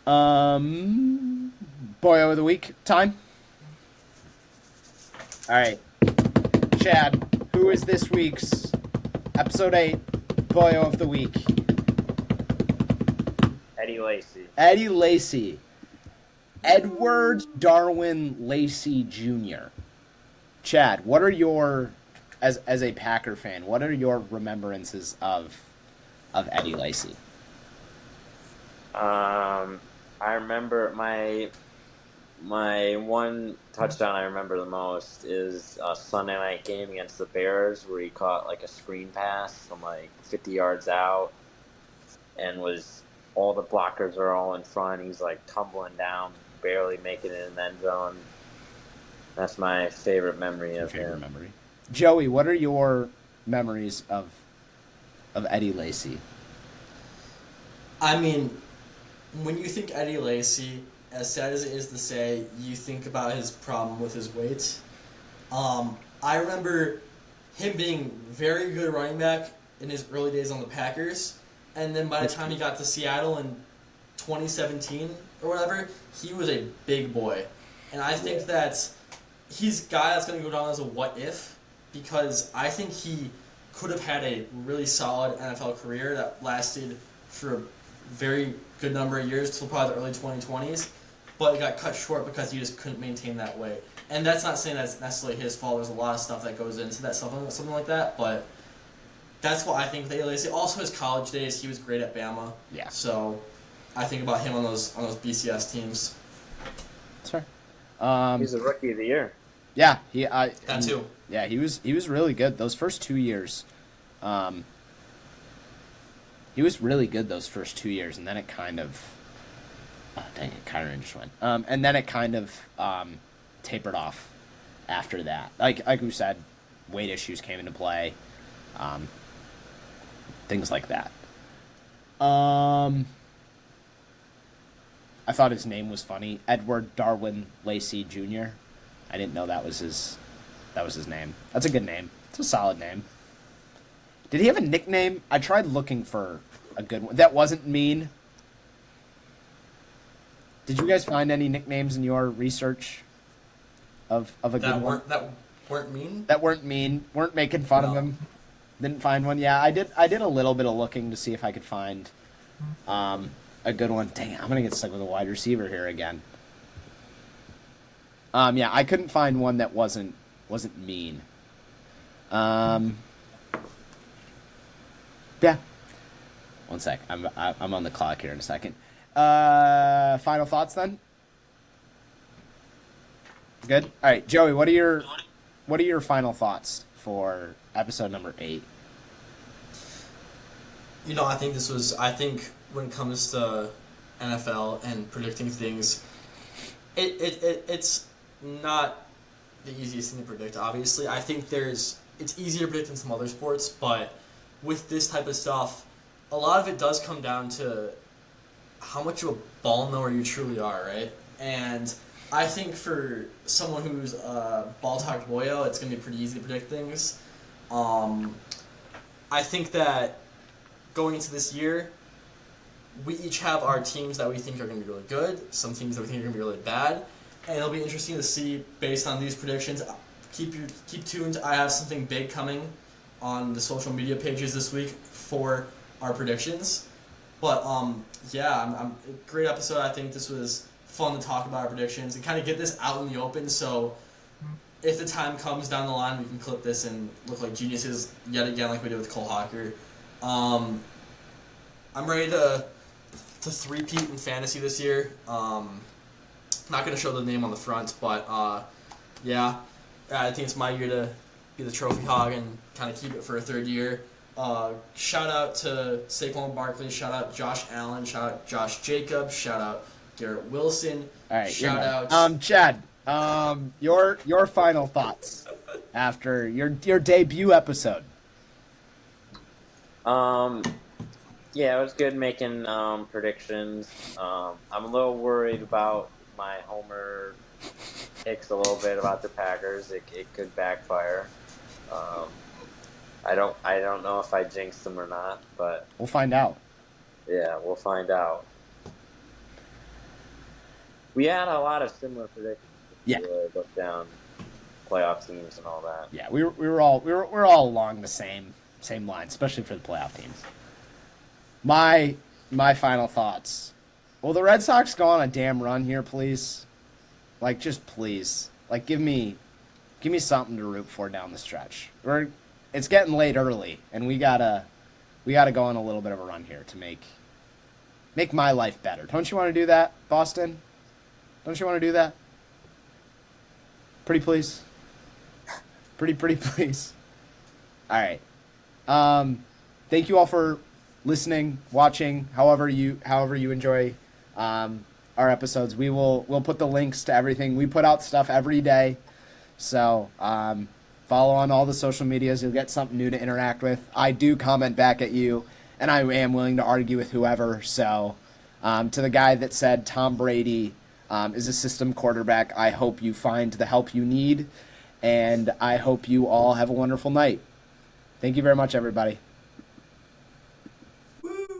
Boyo of the week time. All right, Chad, who is this week's episode 8 Boyo of the week? Eddie Lacy. Edward Darwin Lacy Jr. Chad, what are your, as a Packer fan, what are your remembrances of Eddie Lacy? I remember my one touchdown I remember the most is a Sunday night game against the Bears where he caught like a screen pass from like 50 yards out and was all the blockers are all in front. He's like tumbling down, barely making it in the end zone. That's my favorite memory of him. Joey, what are your memories of Eddie Lacy? I mean, when you think Eddie Lacy, as sad as it is to say, you think about his problem with his weight. I remember him being very good running back in his early days on the Packers, and then by the time he got to Seattle in 2017 or whatever, he was a big boy. And I think that he's a guy that's going to go down as a what if, because I think he could have had a really solid NFL career that lasted for a very good number of years till probably the early 2020s, but it got cut short because he just couldn't maintain that weight. And that's not saying that's necessarily his fault. There's a lot of stuff that goes into that, something like that, but that's what I think with Lacy. Also, his college days, he was great at Bama. Yeah. So I think about him on those BCS teams. That's fair. He's the rookie of the year. Yeah, That too. Yeah, he was really good those first 2 years. He was really good those first 2 years, and then it kind of, Kyron just went. And then it kind of tapered off after that. Like we said, weight issues came into play, things like that. I thought his name was funny, Edward Darwin Lacy Jr. I didn't know that was his name. That's a good name. It's a solid name. Did he have a nickname? I tried looking for a good one. That wasn't mean. Did you guys find any nicknames in your research of a good one? That weren't mean? That weren't mean. Weren't making fun of him. Didn't find one. Yeah, I did a little bit of looking to see if I could find a good one. Dang, I'm gonna get stuck with a wide receiver here again. Yeah, I couldn't find one that wasn't mean. Yeah. One sec. I'm on the clock here in a second. Final thoughts then? Good. All right, Joey. What are your final thoughts for episode number 8? I think when it comes to NFL and predicting things, it's not the easiest thing to predict. Obviously, I think it's easier to predict in some other sports, but with this type of stuff, a lot of it does come down to how much of a ball knower you truly are, right? And I think for someone who's a ball talk boyo, it's going to be pretty easy to predict things. I think that going into this year, we each have our teams that we think are going to be really good, some teams that we think are going to be really bad, and it'll be interesting to see based on these predictions. Keep tuned. I have something big coming on the social media pages this week for our predictions. But I'm great episode. I think this was fun to talk about our predictions and kind of get this out in the open. So if the time comes down the line, we can clip this and look like geniuses yet again, like we did with Cole Hawker. I'm ready to three-peat in fantasy this year. Not going to show the name on the front, but yeah, I think it's my year to be the trophy hog and kind of keep it for a third year. Shout out to Saquon Barkley, shout out Josh Allen, shout out Josh Jacobs, shout out Garrett Wilson. All right, shout out Chad. Your final thoughts after your debut episode. Yeah, it was good making predictions. I'm a little worried about my homer picks a little bit about the Packers. It could backfire. I don't know if I jinxed them or not, but We'll find out. yeah, we'll find out. We had a lot of similar predictions. Yeah. If you look down playoff teams and all that. Yeah, we're all along the same line, especially for the playoff teams. My final thoughts. Will the Red Sox go on a damn run here, please? Like, just please. Like, give me something to root for down the stretch. It's getting late early, and we gotta go on a little bit of a run here to make Make my life better. Don't you want to do that, Boston? Don't you want to do that? Pretty please. Pretty please. All right. Thank you all for listening, watching, however you enjoy our episodes. We'll put the links to everything. We put out stuff every day. So follow on all the social medias. You'll get something new to interact with. I do comment back at you, and I am willing to argue with whoever. So to the guy that said Tom Brady is a system quarterback, I hope you find the help you need, and I hope you all have a wonderful night. Thank you very much, everybody.